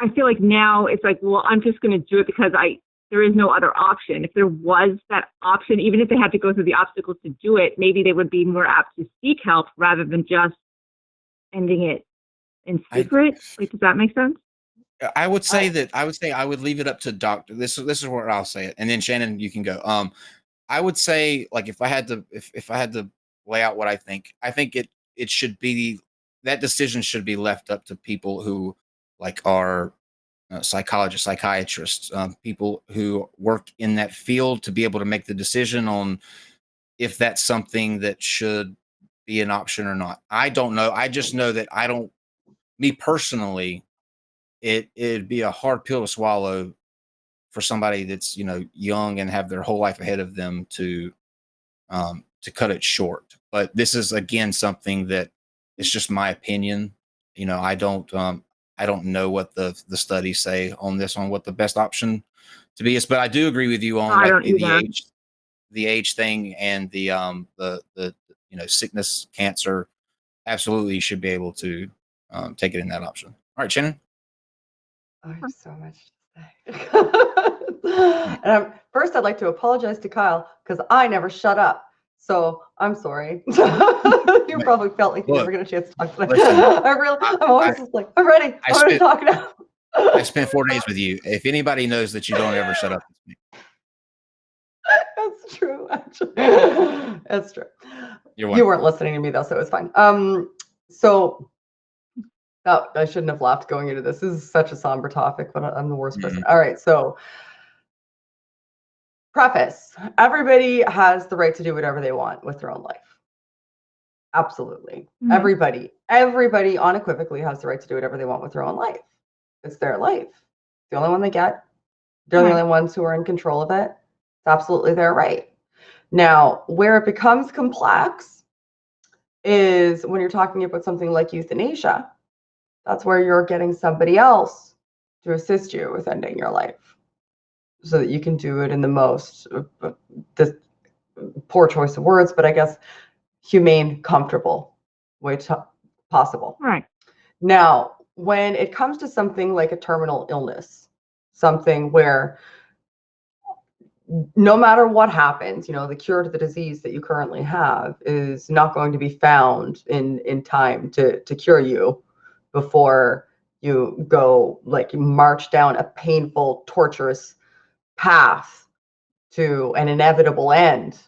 I feel like now it's like, well, I'm just going to do it because there is no other option. If there was that option, even if they had to go through the obstacles to do it, maybe they would be more apt to seek help rather than just ending it in secret. Does that make sense? I would say I would leave it up to doctor. This is where I'll say it, and then Shannon, you can go. I would say, like, if I had to lay out what I think it should be, that decision should be left up to people who, like, are psychologists, psychiatrists, people who work in that field, to be able to make the decision on if that's something that should be an option or not. I don't know. I just know that me personally, it'd be a hard pill to swallow for somebody that's young and have their whole life ahead of them to cut it short. But this is again something that it's just my opinion. You know, I don't know what the studies say on this, on what the best option to be is. But I do agree with you on like the age thing and the you know, sickness, cancer. Absolutely, you should be able to take it in that option. All right, Shannon. I have so much to say. And first, I'd like to apologize to Kyle because I never shut up. So I'm sorry. You probably felt like you never get a chance to talk to me. I'm always just like, I'm ready. I'm ready to talk now. I spent 4 days with you. If anybody knows that you don't ever shut up, it's me. That's true, actually. That's true. You weren't listening to me though, so it was fine. So I shouldn't have laughed going into this. This is such a somber topic, but I'm the worst person. All right, so preface. Everybody has the right to do whatever they want with their own life. Absolutely. Everybody unequivocally has the right to do whatever they want with their own life. It's their life. It's the only one they get. They're the only ones who are in control of it. It's absolutely their right. Now, where it becomes complex is when you're talking about something like euthanasia. That's where you're getting somebody else to assist you with ending your life so that you can do it in the most, this poor choice of words, but I guess humane, comfortable way possible. Right. Now, when it comes to something like a terminal illness, something where no matter what happens, you know, the cure to the disease that you currently have is not going to be found in time to cure you before you go, like, you march down a painful, torturous path to an inevitable end.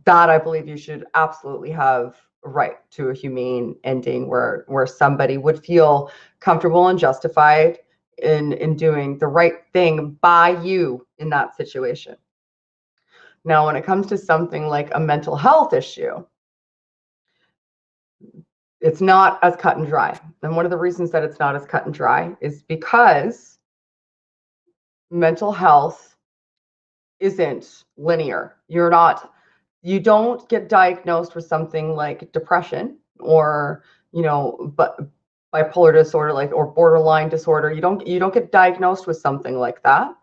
That I believe you should absolutely have a right to a humane ending where somebody would feel comfortable and justified in doing the right thing by you in that situation. Now, when it comes to something like a mental health issue, it's not as cut and dry. And one of the reasons that it's not as cut and dry is because mental health isn't linear. You don't get diagnosed with something like depression or, you know, but bipolar disorder, like, or borderline disorder. You don't get diagnosed with something like that,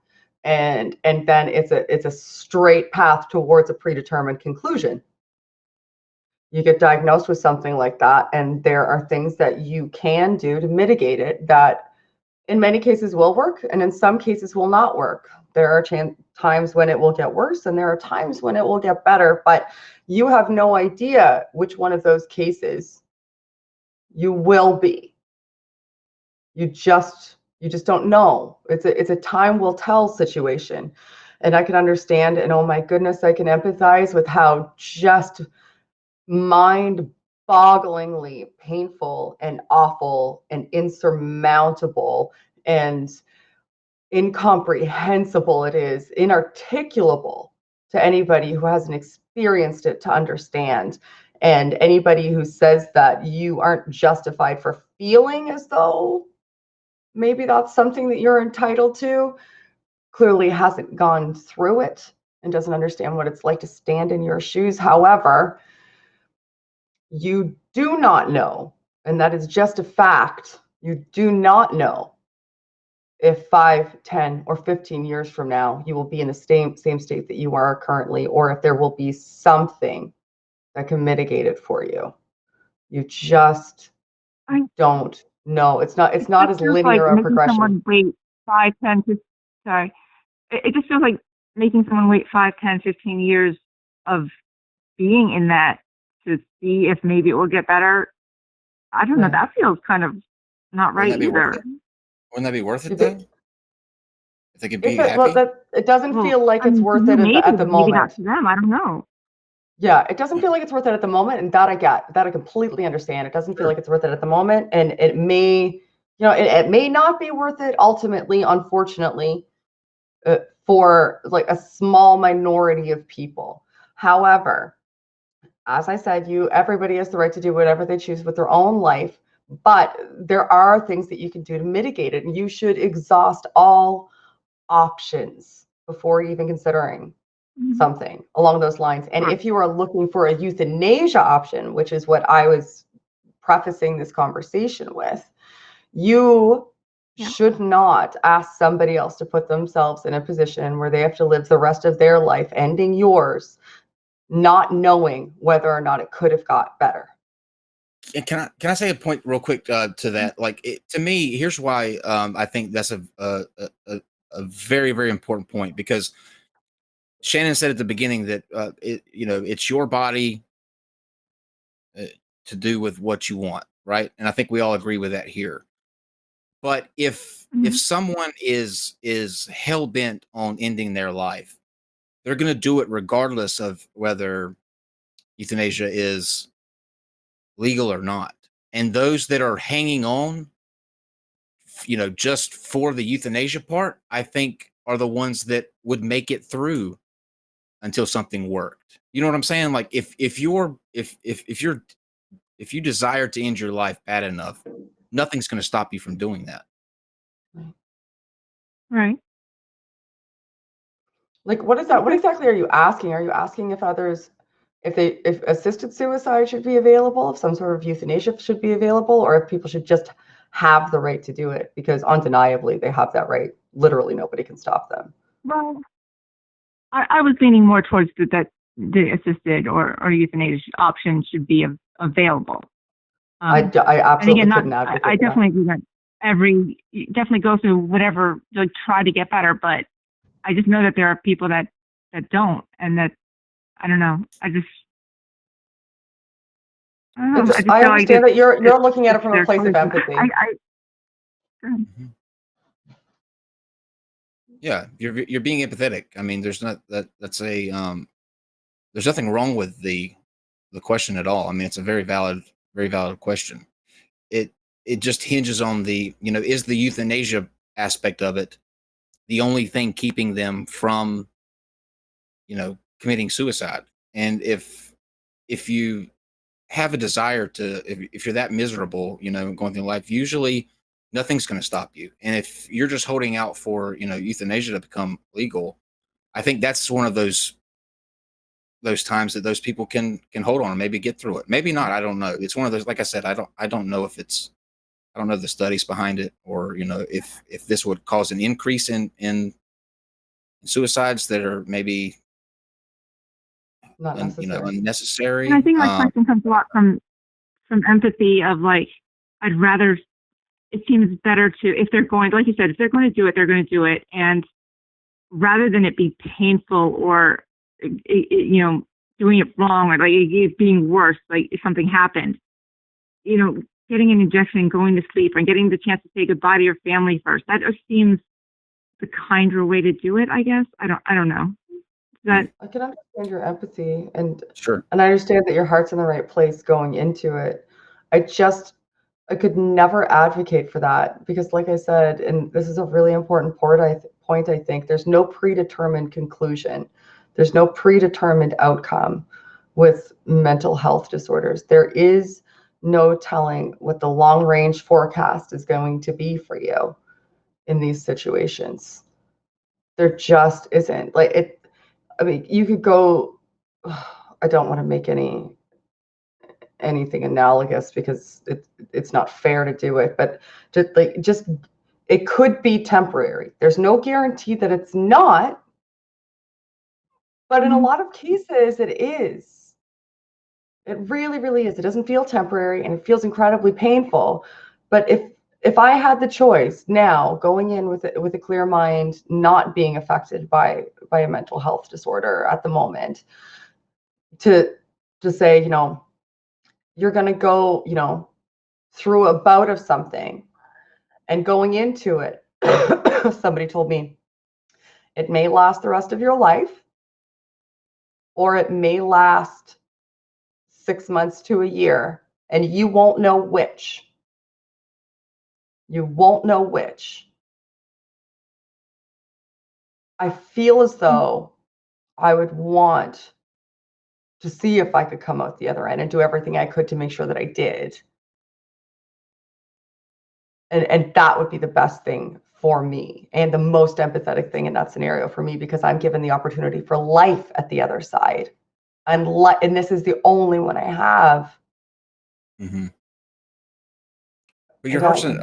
and then it's a straight path towards a predetermined conclusion. You get diagnosed with something like that, and there are things that you can do to mitigate it that in many cases will work, and in some cases will not work. There are times when it will get worse, and there are times when it will get better, but you have no idea which one of those cases you will be. You just don't know. It's a time will tell situation. And I can understand, and oh my goodness, I can empathize with how just mind-bogglingly painful and awful and insurmountable and incomprehensible it is, inarticulable to anybody who hasn't experienced it to understand. And anybody who says that you aren't justified for feeling as though maybe that's something that you're entitled to clearly hasn't gone through it and doesn't understand what it's like to stand in your shoes. However, you do not know, and that is just a fact, you do not know if 5, 10, or 15 years from now you will be in the same state that you are currently, or if there will be something that can mitigate it for you. You just don't know. It's not as linear a progression. Someone wait 5, 10, 15, sorry. It just feels like making someone wait 5, 10, 15 years of being in that to see if maybe it will get better. I don't know. That feels kind of not right either. Wouldn't that be worth it though? If they could be happy? Well, it doesn't feel like it's worth it at the moment. Maybe not to them. I don't know. Yeah, it doesn't feel like it's worth it at the moment, and that I get. That I completely understand. It doesn't feel like it's worth it at the moment, and it may, you know, it may not be worth it ultimately, unfortunately, for like a small minority of people. However, as I said, everybody has the right to do whatever they choose with their own life, but there are things that you can do to mitigate it, and you should exhaust all options before even considering something along those lines. And if you are looking for a euthanasia option, which is what I was prefacing this conversation with, you should not ask somebody else to put themselves in a position where they have to live the rest of their life, ending yours, not knowing whether or not it could have got better. And can I say a point real quick to that? Like, to me, here's why I think that's a very, very important point, because Shannon said at the beginning that it's your body to do with what you want, right? And I think we all agree with that here. But if someone is hell bent on ending their life, they're going to do it regardless of whether euthanasia is legal or not. And those that are hanging on, just for the euthanasia part, I think are the ones that would make it through until something worked. You know what I'm saying? Like, if you desire to end your life bad enough, nothing's going to stop you from doing that. Right. Like, what is that? What exactly are you asking? Are you asking if if assisted suicide should be available, if some sort of euthanasia should be available, or if people should just have the right to do it? Because undeniably they have that right. Literally nobody can stop them. Well, I was leaning more towards that the assisted or euthanasia option should be available. I absolutely couldn't advocate I definitely agree that definitely go through whatever, like, try to get better, but I just know that there are people that don't, and that, I don't know. I understand that you're looking at it from a place of empathy. Yeah, you're being empathetic. I mean, there's nothing wrong with the question at all. I mean, it's a very valid question. It just hinges on is the euthanasia aspect of it the only thing keeping them from committing suicide? And if you have a desire to, if you're that miserable, going through life, usually nothing's going to stop you. And if you're just holding out for euthanasia to become legal, I think that's one of those times that those people can hold on and maybe get through it. Maybe not. I don't know. It's one of those, like I said, I don't know if I don't know the studies behind it, or if this would cause an increase in suicides that are maybe not necessary. Unnecessary. And I think my question comes a lot from empathy of, like, I'd rather, it seems better to, if they're going, like you said, if they're going to do it, they're going to do it, and rather than it be painful or doing it wrong, or like it being worse, like if something happened, getting an injection and going to sleep and getting the chance to say goodbye to your family first, that just seems the kinder way to do it, I guess. I don't know. I can understand your empathy, and sure, and I understand that your heart's in the right place going into it. I could never advocate for that, because, like I said, and this is a really important point, I think, there's no predetermined conclusion. There's no predetermined outcome with mental health disorders. There is no telling what the long range forecast is going to be for you in these situations. There just isn't. Like, it, I mean, you could go, I don't want to make anything analogous, because it's not fair to do it, but just it could be temporary. There's no guarantee that it's not, but in a lot of cases it is. It really, really is. It doesn't feel temporary, and it feels incredibly painful. But if I had the choice now, going in with a clear mind, not being affected by a mental health disorder at the moment, to say, you're going to go, through a bout of something, and going into it, somebody told me it may last the rest of your life, or it may last 6 months to a year, and you won't know which. You won't know which. I feel as though I would want to see if I could come out the other end and do everything I could to make sure that I did. And that would be the best thing for me and the most empathetic thing in that scenario for me, because I'm given the opportunity for life at the other side. And this is the only one I have. Mm-hmm. But your heart's in,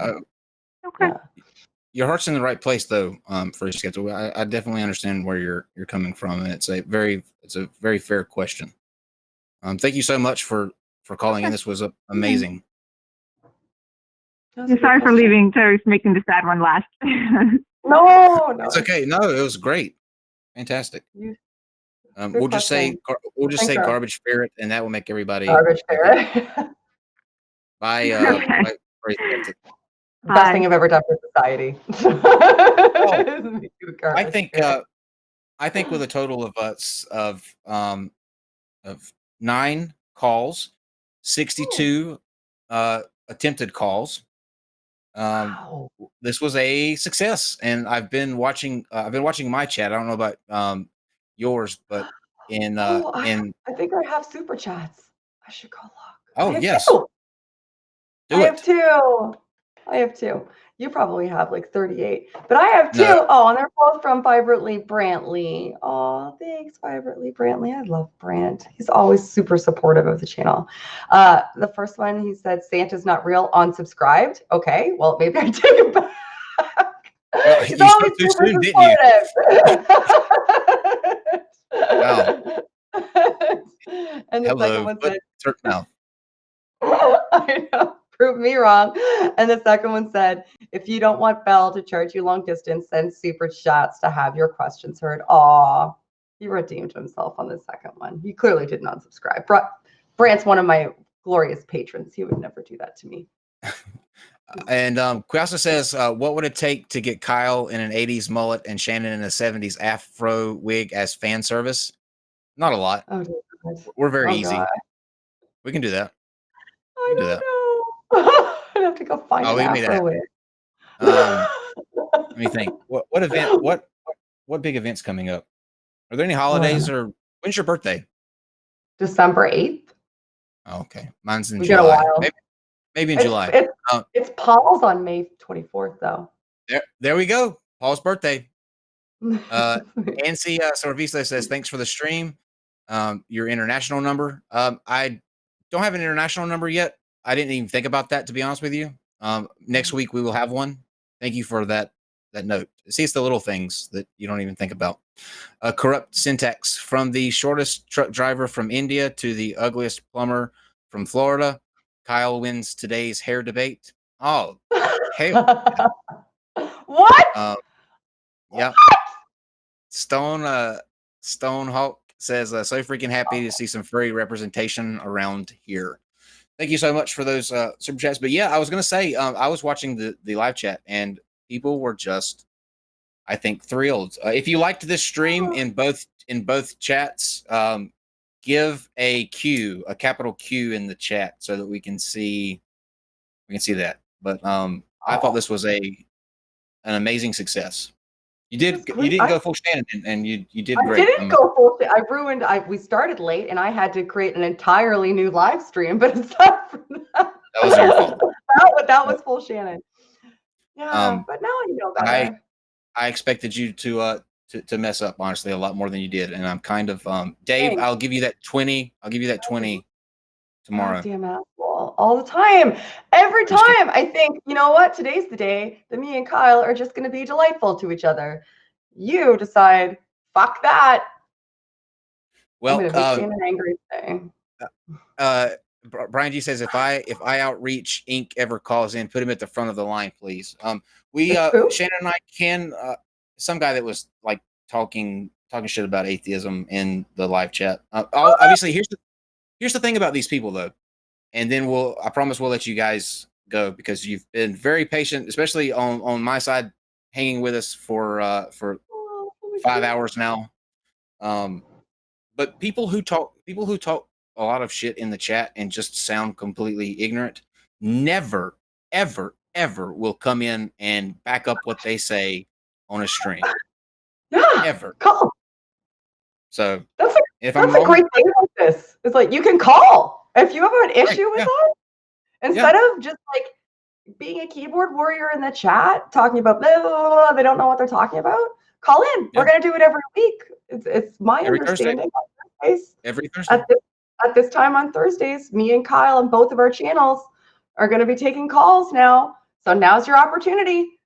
your heart's in the right place, though. For your schedule, I definitely understand where you're coming from, and it's a very fair question. Thank you so much for calling in. This was amazing. Sorry for leaving Terry's making the sad one last. No, it's okay. No, it was great, fantastic. We'll just say garbage ferret, and that will make everybody garbage ferret. Bye. Best thing I've ever done for society. I think with a total of 9 calls, 62 attempted calls. Wow. This was a success, and I've been watching my chat. I don't know about yours, but I think I have super chats. I should go look. Oh, yes. I have two. You probably have like 38, but I have 2. No. Oh, and they're both from Vibrantly Brantley. Oh, thanks, Vibrantly Brantley. I love Brant. He's always super supportive of the channel. The first one, he said, Santa's not real, unsubscribed. Okay, well, maybe I take it back. Well, he's always too super soon, supportive. Wow. And the second one said, no. I know. Prove me wrong. And the second one said, if you don't want Bell to charge you long distance, send super chats to have your questions heard. Aw, he redeemed himself on the second one. He clearly did not subscribe. Brant's one of my glorious patrons. He would never do that to me. And Kwasa says, what would it take to get Kyle in an 80s mullet and Shannon in a 70s afro wig as fan service? Not a lot. Oh, we're very easy. God. We can do that. I don't know. I'd have to go find an afro wig. Let me think. What big events coming up? Are there any holidays or when's your birthday? December 8th. Oh, okay. Mine's in we July. Get a while. Maybe in July. It's Paul's on May 24th, though. There we go. Paul's birthday. Nancy Sorviso says, thanks for the stream. Your international number. I don't have an international number yet. I didn't even think about that, to be honest with you. Next week we will have one. Thank you for that note. See, it's the little things that you don't even think about. Corrupt syntax. From the shortest truck driver from India to the ugliest plumber from Florida, Kyle wins today's hair debate. Oh, hell. What? Yeah. Stonehawk says, so freaking happy to see some furry representation around here. Thank you so much for those super chats. But yeah, I was going to say, I was watching the live chat and people were just, I think, thrilled. If you liked this stream in both chats, give a capital Q in the chat so that we can see that. But I thought this was an amazing success. You didn't go full Shannon, and you did great. I didn't go full. We started late, and I had to create an entirely new live stream. But aside from that, that was your fault. that was full Shannon. Yeah, but now you know better. I expected you to mess up, honestly, a lot more than you did, and I'm kind of Dave. Thanks. I'll give you that 20. I'll give you that 20 tomorrow. God damn asshole! All the time, every time. I think, you know what? Today's the day that me and Kyle are just going to be delightful to each other. You decide, fuck that. Well, I'm going to be Shannon angry today. Brian G says, if I outreach Inc. ever calls in, put him at the front of the line, please. Shannon and I can some guy that was like talking shit about atheism in the live chat. Obviously, here's the thing about these people though, and then I promise we'll let you guys go because you've been very patient, especially on my side, hanging with us for 5 hours now. But people who talk a lot of shit in the chat and just sound completely ignorant never, ever, ever will come in and back up what they say on a stream. Yeah, ever. Call. So that's a great thing about this. It's like you can call if you have an issue with us instead of just like being a keyboard warrior in the chat, talking about blah, blah, blah, blah, they don't know what they're talking about, call in. We're going to do it every week. It's my Every understanding Thursday. Every Thursday. At this time on Thursdays, me and Kyle on both of our channels are going to be taking calls now. So now's your opportunity.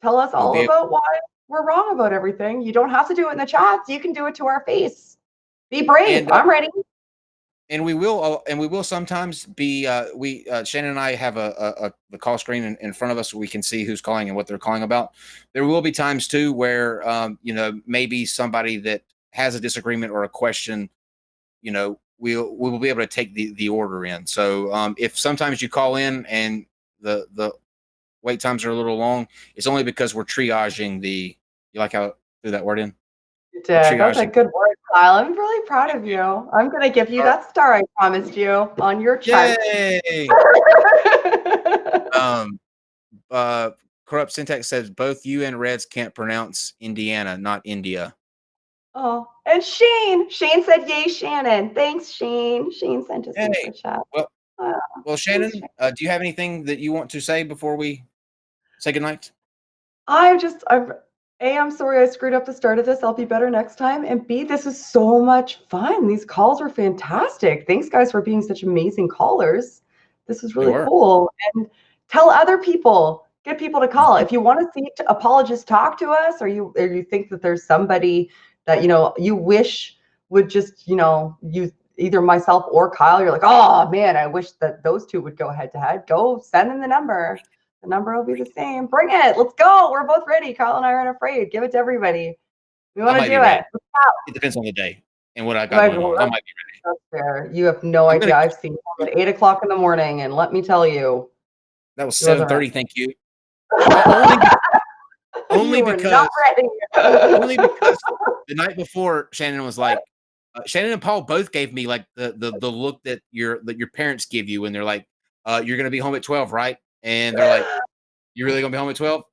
Tell us all about why we're wrong about everything. You don't have to do it in the chats. You can do it to our face. Be brave. I'm ready. And we will sometimes be. Shannon and I have the call screen in front of us, so we can see who's calling and what they're calling about. There will be times too where maybe somebody that has a disagreement or a question, we will be able to take the order in. So if sometimes you call in and the wait times are a little long, it's only because we're triaging the. You like how I threw that word in? You did. That's a good word, Kyle. I'm really proud of you. I'm going to give you that star I promised you on your chart. Yay! Corrupt Syntax says both you and Reds can't pronounce Indiana, not India. Oh, and Shane said, yay, Shannon. Thanks, Shane. Shane sent us in the chat. Well, Shannon, do you have anything that you want to say before we say goodnight? I'm sorry I screwed up the start of this. I'll be better next time. And B, this was so much fun. These calls were fantastic. Thanks, guys, for being such amazing callers. This was really cool. And tell other people, get people to call. If you want to see apologists talk to us, or you think that there's somebody that you wish would just use either myself or Kyle, you're like, oh man, I wish that those two would go head to head. Go send them the number. The number will be the same. Bring it. Let's go. We're both ready. Kyle and I are unafraid. Give it to everybody. We want to do it. It depends on the day and what I got going on. I might be ready. That's fair. You have no idea. I've seen him at 8 o'clock in the morning, and let me tell you. That was 7:30. Thank you. Only because the night before, Shannon was like, Shannon and Paul both gave me like the look that your parents give you when they're like, you're gonna be home at 12, right? And they're like, you really gonna be home at 12?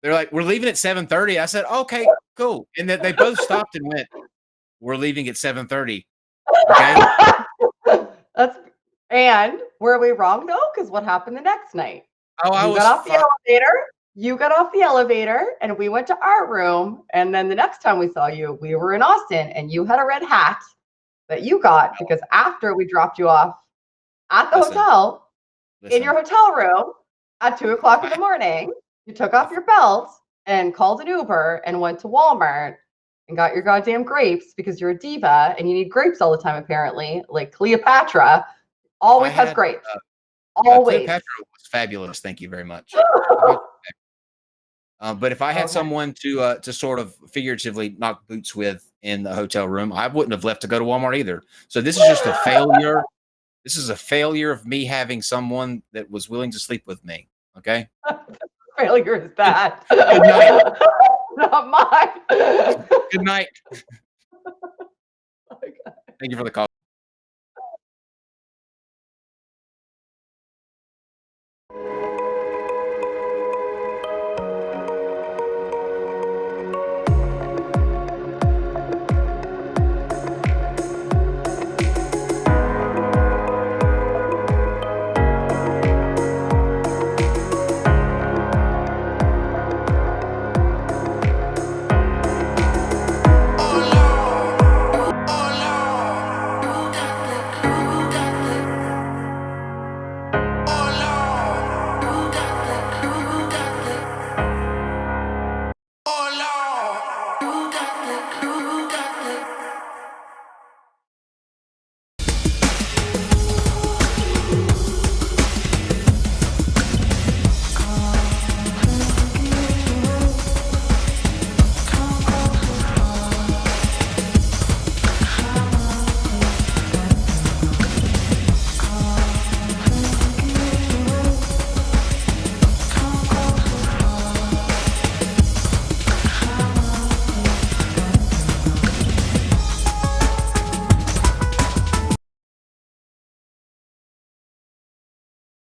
They're like, we're leaving at 7:30. I said, okay, cool. And then they both stopped and went, we're leaving at 7:30. Okay. And were we wrong though? Because what happened the next night? Oh, You got off the elevator and we went to our room. And then the next time we saw you, we were in Austin and you had a red hat that you got because after we dropped you off at the hotel, in your hotel room at 2 o'clock in the morning, you took off your belt and called an Uber and went to Walmart and got your goddamn grapes because you're a diva and you need grapes all the time, apparently. Like Cleopatra always has grapes. Always. Cleopatra was fabulous. Thank you very much. But if I had someone to sort of figuratively knock boots with in the hotel room, I wouldn't have left to go to Walmart either. So this is just a failure. This is a failure of me having someone that was willing to sleep with me. Okay. Failure is that. Good night. Not mine. Good night. Thank you for the call.